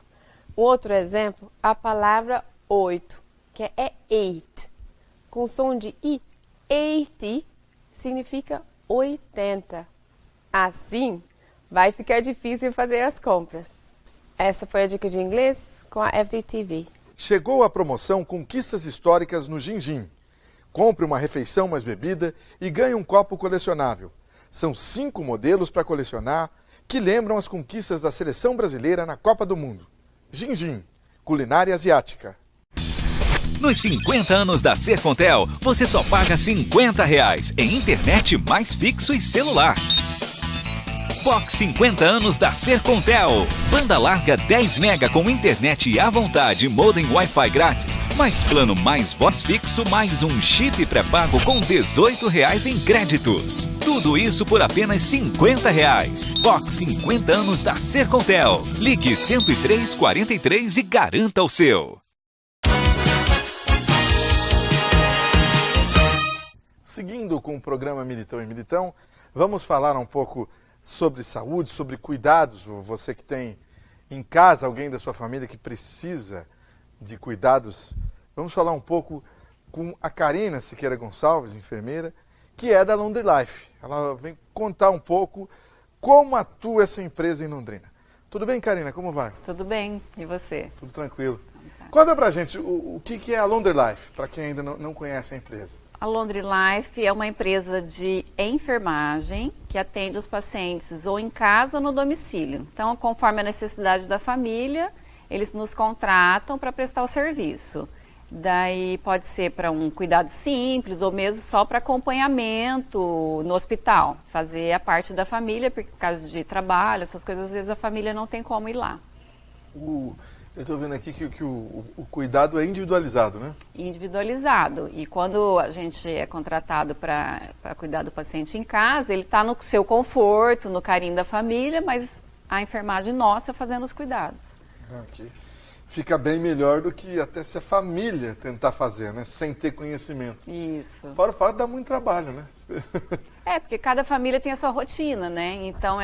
Outro exemplo, a palavra 8, que é eight, com o som de i, 80, significa 80. Assim, vai ficar difícil fazer as compras. Essa foi a dica de inglês com a FDTV. Chegou a promoção Conquistas Históricas no Gin-Gin. Compre uma refeição mais bebida e ganhe um copo colecionável. São 5 modelos para colecionar que lembram as conquistas da seleção brasileira na Copa do Mundo. Gin-Gin, culinária asiática. Nos 50 anos da Sercontel, você só paga R$50 em internet mais fixo e celular. Box 50 anos da Sercontel. Banda larga 10 mega com internet à vontade, modem Wi-Fi grátis, mais plano mais voz fixo, mais um chip pré-pago com R$18 em créditos. Tudo isso por apenas R$50. Box 50 anos da Sercontel. Ligue 10343 e garanta o seu. Seguindo com o programa Militão e Militão, vamos falar um pouco sobre saúde, sobre cuidados. Você que tem em casa alguém da sua família que precisa de cuidados, vamos falar um pouco com a Karina Siqueira Gonçalves, enfermeira, que é da Laundry Life. Ela vem contar um pouco como atua essa empresa em Londrina. Tudo bem, Karina? Como vai? Tudo bem, e você? Tudo tranquilo. Conta pra gente o que é a Laundry Life, para quem ainda não conhece a empresa. A Laundry Life é uma empresa de enfermagem que atende os pacientes ou em casa ou no domicílio. Então, conforme a necessidade da família, eles nos contratam para prestar o serviço. Daí pode ser para um cuidado simples ou mesmo só para acompanhamento no hospital. Fazer a parte da família, porque por causa de trabalho, essas coisas, às vezes a família não tem como ir lá. Eu estou vendo aqui que o cuidado é individualizado, né? Individualizado. E quando a gente é contratado para cuidar do paciente em casa, ele está no seu conforto, no carinho da família, mas a enfermagem nossa fazendo os cuidados. Aqui. Fica bem melhor do que até se a família tentar fazer, né? Sem ter conhecimento. Isso. Fora o fato, dá muito trabalho, né? Porque cada família tem a sua rotina, né? Então,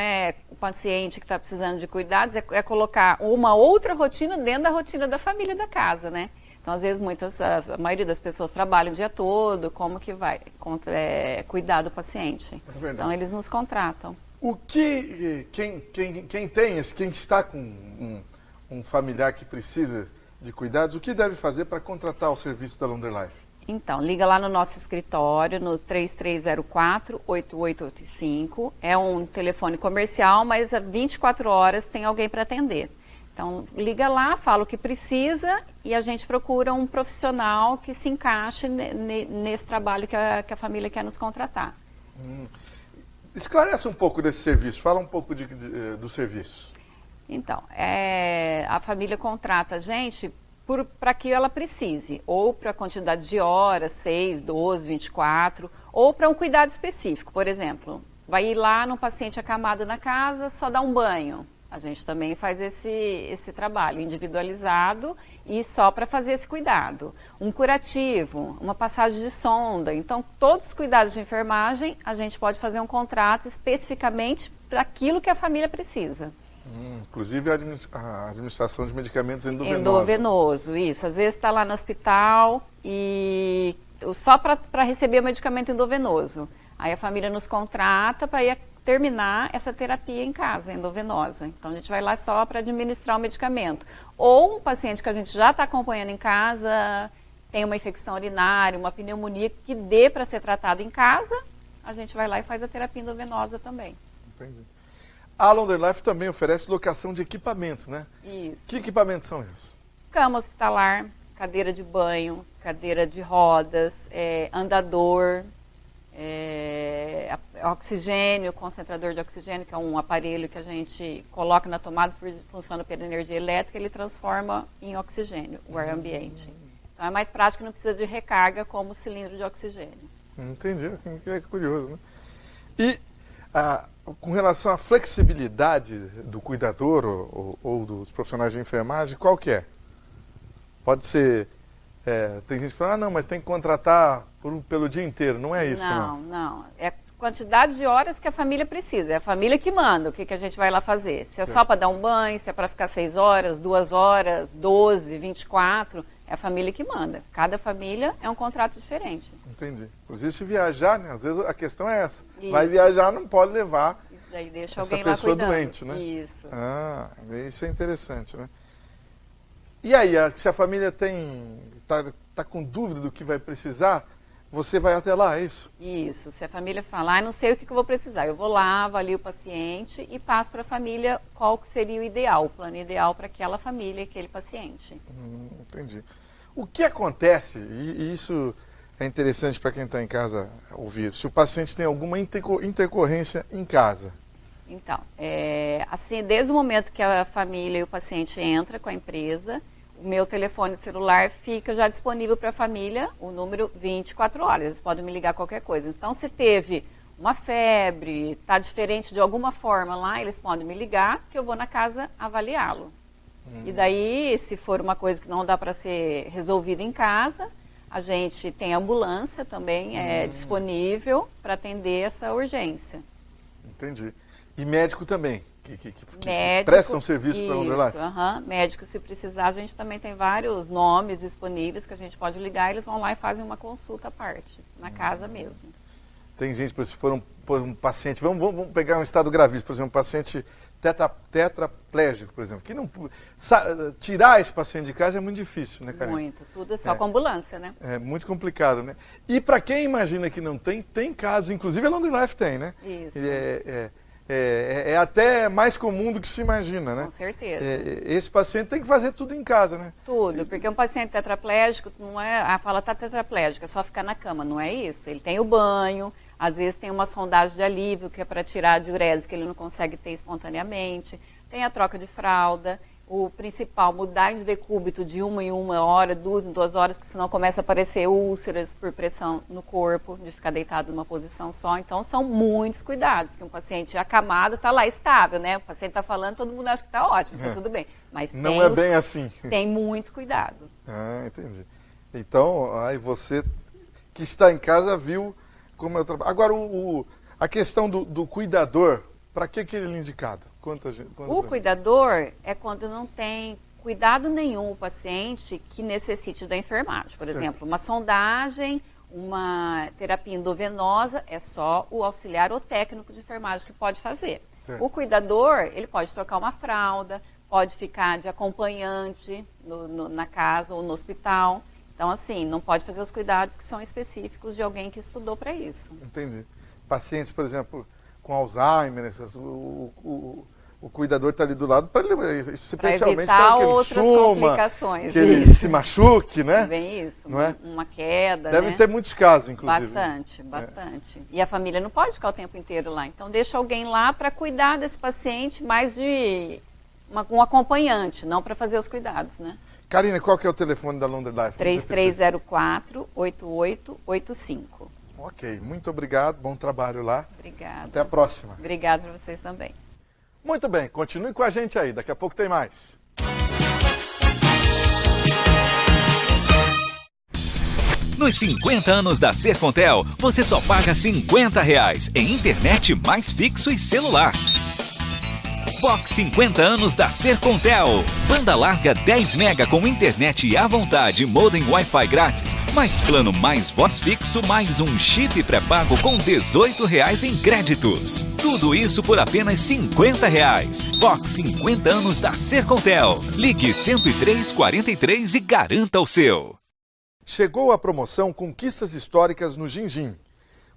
o paciente que está precisando de cuidados é colocar uma outra rotina dentro da rotina da família da casa, né? Então, às vezes, a maioria das pessoas trabalham o dia todo, como que vai cuidar do paciente? É verdade. Então, eles nos contratam. Quem está com um familiar que precisa de cuidados, o que deve fazer para contratar o serviço da Laundry Life? Então, liga lá no nosso escritório, no 3304-8885. É um telefone comercial, mas a 24 horas tem alguém para atender. Então, liga lá, fala o que precisa e a gente procura um profissional que se encaixe nesse trabalho que a família quer nos contratar. Esclarece um pouco desse serviço, fala um pouco do serviço. Então, a família contrata a gente para que ela precise, ou para a quantidade de horas, 6, 12, 24, ou para um cuidado específico. Por exemplo, vai ir lá num paciente acamado na casa, só dá um banho. A gente também faz esse trabalho individualizado e só para fazer esse cuidado. Um curativo, uma passagem de sonda. Então, todos os cuidados de enfermagem, a gente pode fazer um contrato especificamente para aquilo que a família precisa. Inclusive a administração de medicamentos endovenosos. Endovenoso, isso. Às vezes está lá no hospital e só para receber o medicamento endovenoso. Aí a família nos contrata para ir terminar essa terapia em casa, endovenosa. Então a gente vai lá só para administrar o medicamento. Ou um paciente que a gente já está acompanhando em casa, tem uma infecção urinária, uma pneumonia que dê para ser tratado em casa, a gente vai lá e faz a terapia endovenosa também. Entendi. A Laundry Life também oferece locação de equipamentos, né? Isso. Que equipamentos são esses? Cama hospitalar, cadeira de banho, cadeira de rodas, andador, oxigênio, concentrador de oxigênio, que é um aparelho que a gente coloca na tomada, funciona pela energia elétrica, ele transforma em oxigênio o ar ambiente. Então é mais prático, não precisa de recarga como o cilindro de oxigênio. Entendi, que curioso, né? E com relação à flexibilidade do cuidador ou dos profissionais de enfermagem, qual que é? Pode ser... tem gente que fala, não, mas tem que contratar pelo dia inteiro. Não é isso, não? Não. É a quantidade de horas que a família precisa. É a família que manda o que a gente vai lá fazer. Se é só para dar um banho, se é para ficar 6 horas, 2 horas, 12, 24, é a família que manda. Cada família é um contrato diferente. Entendi. Inclusive, se viajar, né? Às vezes a questão é essa. Isso. Vai viajar, não pode levar daí deixa essa alguém lá pessoa cuidando. doente, né? Isso. Isso é interessante, né? E aí, se a família tá com dúvida do que vai precisar, você vai até lá, é isso? Isso. Se a família falar, não sei o que eu vou precisar, eu vou lá, avalio o paciente e passo para a família qual que seria o ideal, o plano ideal para aquela família, aquele paciente. Entendi. O que acontece, e isso é interessante para quem está em casa ouvir, se o paciente tem alguma intercorrência em casa? Então, assim, desde o momento que a família e o paciente entra com a empresa, o meu telefone celular fica já disponível para a família, o número 24 horas, eles podem me ligar qualquer coisa. Então, se teve uma febre, está diferente de alguma forma lá, eles podem me ligar, que eu vou na casa avaliá-lo. E daí, se for uma coisa que não dá para ser resolvida em casa, a gente tem ambulância também disponível para atender essa urgência. Entendi. E médico também? que prestam serviço para a Londrina Life? Médico, se precisar, a gente também tem vários nomes disponíveis que a gente pode ligar, eles vão lá e fazem uma consulta à parte, na casa mesmo. Tem gente, se for um paciente, vamos pegar um estado gravíssimo, por exemplo, um paciente tetraplégico, por exemplo, que não tirar esse paciente de casa é muito difícil, né, Karine? Muito, tudo é só com ambulância, né? É muito complicado, né? E para quem imagina que não tem casos, inclusive a Londrina Life tem, né? Isso. É até mais comum do que se imagina, né? Com certeza. Esse paciente tem que fazer tudo em casa, né? Tudo, porque um paciente tetraplégico não é, fala tá tetraplégico, é só ficar na cama, não é isso. Ele tem o banho, às vezes tem uma sondagem de alívio, que é para tirar a diurese que ele não consegue ter espontaneamente, tem a troca de fralda, o principal, mudar de decúbito de 1 em 1 hora, 2 em 2 horas, porque senão começa a aparecer úlceras por pressão no corpo, de ficar deitado numa posição só. Então, são muitos cuidados, que um paciente acamado está lá estável, né? O paciente está falando, todo mundo acha que está ótimo, está tudo bem. Mas não é bem assim. Tem muito cuidado. Ah, entendi. Então, aí você que está em casa viu como é o trabalho. Agora, a questão do cuidador, para que ele é indicado? O cuidador é quando não tem cuidado nenhum o paciente que necessite da enfermagem. Por exemplo, uma sondagem, uma terapia endovenosa, é só o auxiliar ou técnico de enfermagem que pode fazer. Certo. O cuidador, ele pode trocar uma fralda, pode ficar de acompanhante na casa ou no hospital. Então, assim, não pode fazer os cuidados que são específicos de alguém que estudou para isso. Entendi. Pacientes, por exemplo, com Alzheimer, o cuidador está ali do lado para ele, especialmente para que ele suma, que ele se machuque, né? Bem isso, não é? Uma queda, Deve ter muitos casos, inclusive. Bastante. E a família não pode ficar o tempo inteiro lá. Então, deixa alguém lá para cuidar desse paciente, mais de um acompanhante, não para fazer os cuidados, né? Karine, qual que é o telefone da Londrina Life? 3304-8885. Ok, muito obrigado, bom trabalho lá. Obrigada. Até a próxima. Obrigada para vocês também. Muito bem, continue com a gente aí, daqui a pouco tem mais. Nos 50 anos da Sercontel, você só paga R$50 em internet mais fixo e celular. Box 50 anos da Sercontel. Banda larga 10 mega com internet à vontade, modem Wi-Fi grátis, mais plano mais voz fixo, mais um chip pré-pago com R$18 em créditos. Tudo isso por apenas R$50. Box 50 anos da Sercontel. Ligue 10343 e garanta o seu. Chegou a promoção Conquistas Históricas no Gin-Gin.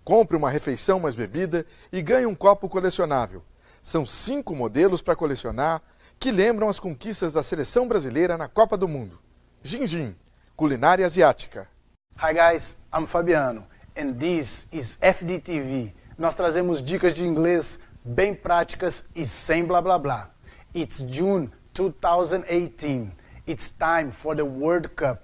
Compre uma refeição mais bebida e ganhe um copo colecionável. São 5 modelos para colecionar que lembram as conquistas da seleção brasileira na Copa do Mundo. Gin-Gin, culinária asiática. Hi guys, I'm Fabiano and this is FDTV. Nós trazemos dicas de inglês bem práticas e sem blá blá blá. It's June 2018. It's time for the World Cup.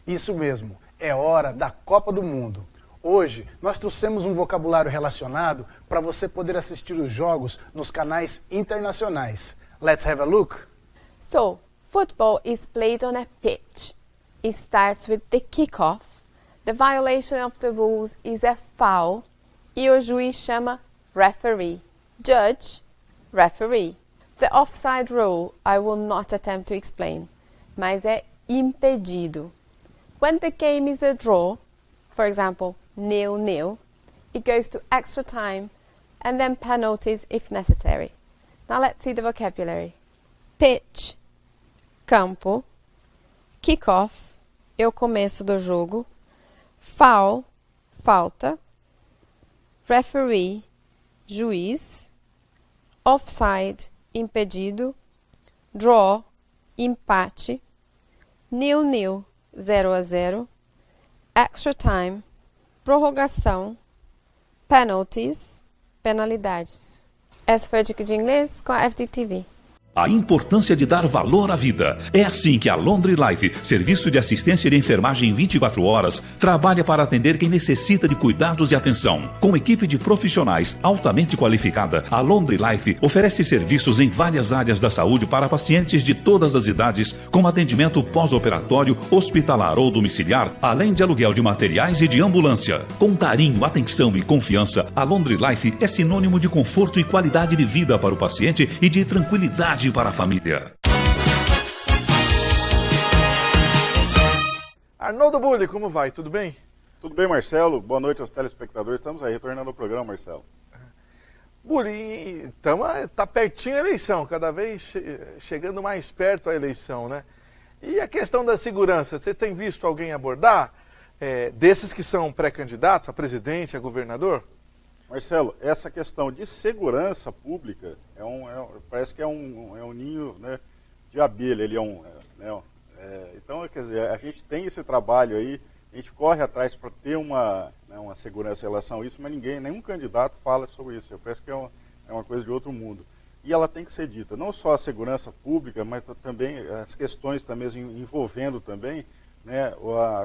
Isso mesmo, é hora da Copa do Mundo. Hoje, nós trouxemos um vocabulário relacionado para você poder assistir os jogos nos canais internacionais. Let's have a look. So, football is played on a pitch. It starts with the kickoff. The violation of the rules is a foul. E o juiz chama referee. Judge, referee. The offside rule I will not attempt to explain, mas é impedido. When the game is a draw, for example, 0-0, it goes to extra time and then penalties if necessary. Now let's see the vocabulary. Pitch, campo. Kick-off, é o começo do jogo. Foul, falta. Referee, juiz. Offside, impedido. Draw, empate. 0-0, 0-0. Extra time, prorrogação. Penalties, penalidades. Essa foi a dica de inglês com a FDTV. A importância de dar valor à vida. É assim que a Londre Life, serviço de assistência de enfermagem 24 horas, trabalha para atender quem necessita de cuidados e atenção. Com equipe de profissionais altamente qualificada, a Londre Life oferece serviços em várias áreas da saúde para pacientes de todas as idades, como atendimento pós-operatório, hospitalar ou domiciliar, além de aluguel de materiais e de ambulância. Com carinho, atenção e confiança, a Londre Life é sinônimo de conforto e qualidade de vida para o paciente e de tranquilidade para a família. Arnoldo Bulli, como vai? Tudo bem? Tudo bem, Marcelo? Boa noite aos telespectadores. Estamos aí, retornando ao programa, Marcelo. Bulli, tá pertinho a eleição, cada vez chegando mais perto a eleição, né? E a questão da segurança, você tem visto alguém abordar desses que são pré-candidatos a presidente, a governador? Marcelo, essa questão de segurança pública parece que é um ninho, né, de abelha. Ele então, quer dizer, a gente tem esse trabalho aí, a gente corre atrás para ter uma segurança em relação a isso, mas nenhum candidato fala sobre isso. Eu penso que é uma coisa de outro mundo. E ela tem que ser dita, não só a segurança pública, mas também as questões também envolvendo também, né,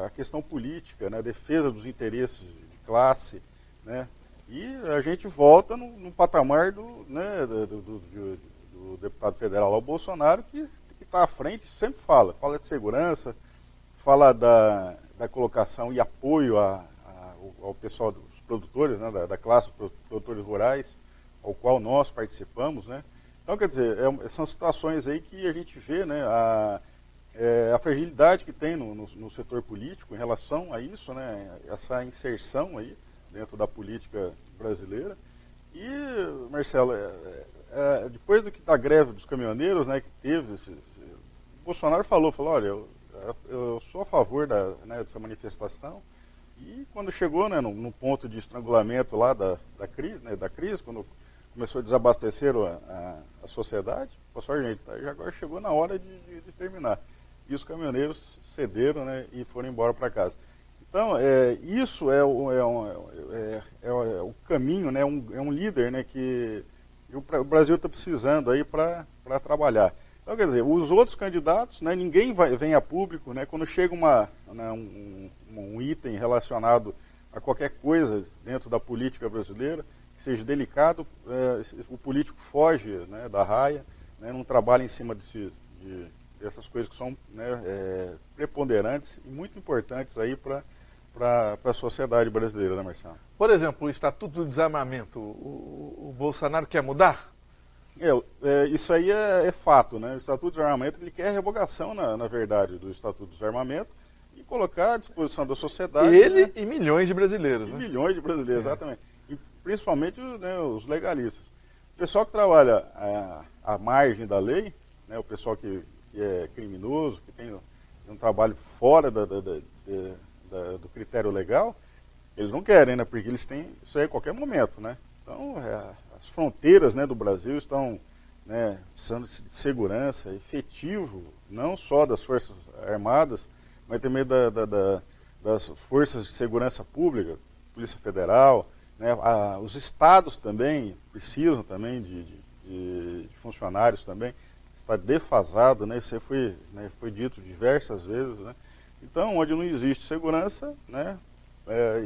a questão política, né, a defesa dos interesses de classe, né. E a gente volta no patamar do deputado federal lá, o Bolsonaro, que está à frente, sempre fala de segurança, fala da colocação e apoio ao pessoal dos produtores, né, da classe dos produtores rurais, ao qual nós participamos, né. Então, quer dizer, são situações aí que a gente vê, né, a fragilidade que tem no setor político em relação a isso, né, essa inserção aí dentro da política brasileira. E, Marcelo, depois da greve dos caminhoneiros, né, que teve, o Bolsonaro falou, olha, eu sou a favor dessa manifestação. E quando chegou, né, no ponto de estrangulamento lá da crise, quando começou a desabastecer a sociedade, falou, gente, agora chegou na hora de terminar. E os caminhoneiros cederam, né, e foram embora para casa. Então, isso é o caminho, né, é um líder, né, que o Brasil está precisando aí para trabalhar. Então, quer dizer, os outros candidatos, né, ninguém vem a público, né, quando chega um item relacionado a qualquer coisa dentro da política brasileira, que seja delicado, o político foge, né, da raia, né, não trabalha em cima dessas coisas que são, né, preponderantes e muito importantes aí para a sociedade brasileira, né, Marcelo? Por exemplo, o Estatuto do Desarmamento, o Bolsonaro quer mudar? Isso aí é fato, né? O Estatuto do Desarmamento, ele quer a revogação, na verdade, do Estatuto do Desarmamento e colocar à disposição da sociedade... Ele, né, e milhões de brasileiros, né? Milhões de brasileiros, exatamente. E principalmente, né, os legalistas. O pessoal que trabalha à margem da lei, né, o pessoal que é criminoso, que tem um trabalho fora do critério legal, eles não querem, né? Porque eles têm isso aí a qualquer momento, né? Então, as fronteiras, né, do Brasil estão, né, precisando de segurança efetivo, não só das Forças Armadas, mas também das Forças de Segurança Pública, Polícia Federal, né? Os estados também precisam também de funcionários também. Está defasado, né? Isso foi dito diversas vezes, né? Então, onde não existe segurança, né,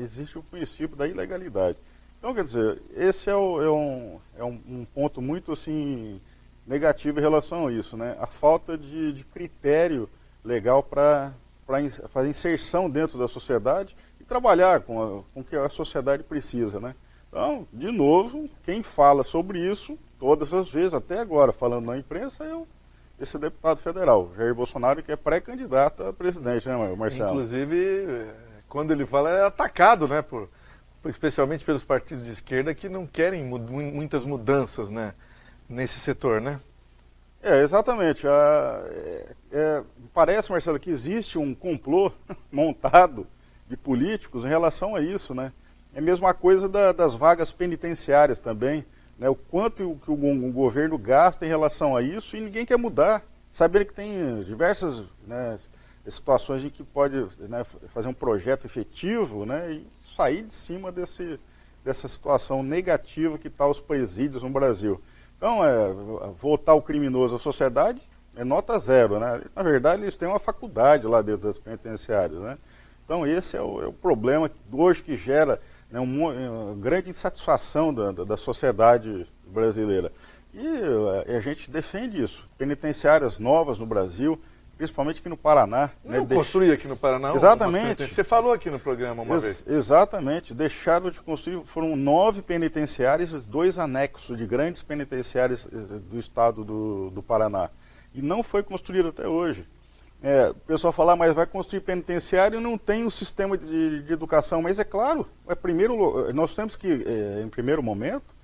existe o princípio da ilegalidade. Então, quer dizer, esse é um ponto muito assim, negativo em relação a isso, né? A falta de critério legal para fazer inserção dentro da sociedade e trabalhar com o que a sociedade precisa, né? Então, de novo, quem fala sobre isso, todas as vezes, até agora, falando na imprensa, esse deputado federal, Jair Bolsonaro, que é pré-candidato a presidente, né, Marcelo? Inclusive, quando ele fala, é atacado, né, especialmente pelos partidos de esquerda que não querem muitas mudanças, né, nesse setor, né? Exatamente. Parece, Marcelo, que existe um complô montado de políticos em relação a isso, né? É a mesma coisa das vagas penitenciárias também, né? O quanto que o governo gasta em relação a isso e ninguém quer mudar, sabendo que tem diversas, né, situações em que pode, né, fazer um projeto efetivo, né, e sair de cima dessa situação negativa que está os presídios no Brasil. Então, voltar o criminoso à sociedade é nota 0, né? Na verdade, eles têm uma faculdade lá dentro das penitenciárias, né? Então, esse é o problema hoje que gera, né, uma grande insatisfação da sociedade brasileira. E a gente defende isso. Penitenciárias novas no Brasil, principalmente aqui no Paraná. Não construir aqui no Paraná? Exatamente. Você falou aqui no programa uma vez. Exatamente. Deixaram de construir, foram 9 penitenciárias e 2 anexos de grandes penitenciárias do estado do Paraná. E não foi construído até hoje. O pessoal fala, mas vai construir penitenciário e não tem um sistema de educação. Mas é claro, nós temos que, em primeiro momento,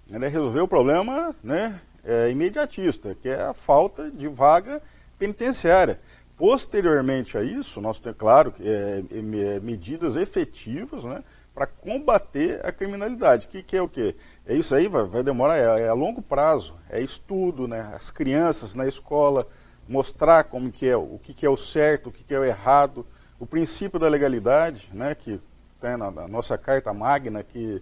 resolver o problema, né, imediatista, que é a falta de vaga penitenciária. Posteriormente a isso, nós temos, claro, medidas efetivas, né, para combater a criminalidade. Que é o quê? É isso aí, vai demorar, é a longo prazo, é estudo, né, as crianças na escola, mostrar como que é, o que é o certo, o que é o errado, o princípio da legalidade, né, que tem na nossa Carta Magna, que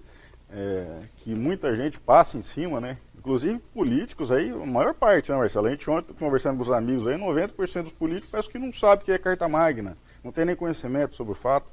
muita gente passa em cima, né, inclusive políticos aí, a maior parte, né, Marcelo? A gente ontem, conversando com os amigos aí, 90% dos políticos parece que não sabe o que é Carta Magna, não tem nem conhecimento sobre o fato.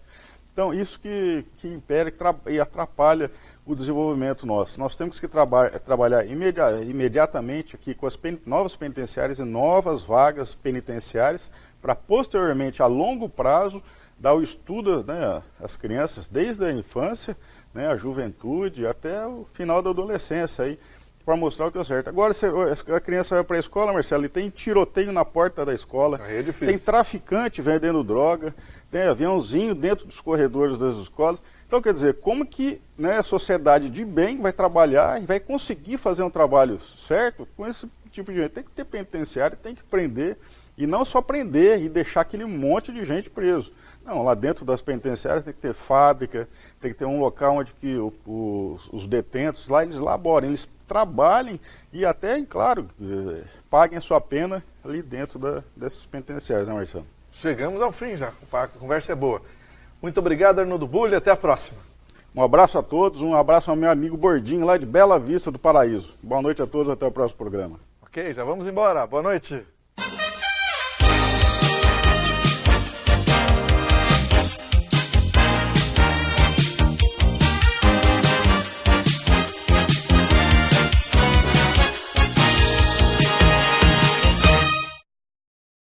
Então, isso que impede e atrapalha o desenvolvimento nosso. Nós temos que trabalhar imediatamente aqui com as novas penitenciárias e novas vagas penitenciárias para, posteriormente, a longo prazo, dar o estudo, né, às crianças desde a infância, né, a juventude, até o final da adolescência, aí, para mostrar o que é certo. Agora, a criança vai para a escola, Marcelo, e tem tiroteio na porta da escola, tem traficante vendendo droga, tem aviãozinho dentro dos corredores das escolas. Então, quer dizer, como que, né, a sociedade de bem vai trabalhar e vai conseguir fazer um trabalho certo com esse tipo de gente? Tem que ter penitenciário, tem que prender, e não só prender e deixar aquele monte de gente preso. Não, lá dentro das penitenciárias tem que ter fábrica, tem que ter um local onde que os detentos lá, eles laborem, eles trabalhem e até, claro, paguem a sua pena ali dentro dessas penitenciárias, né, Marcelo? Chegamos ao fim já, a conversa é boa. Muito obrigado, Arnoldo Bulli, até a próxima. Um abraço a todos, um abraço ao meu amigo Bordinho, lá de Bela Vista do Paraíso. Boa noite a todos, até o próximo programa. Ok, já vamos embora. Boa noite.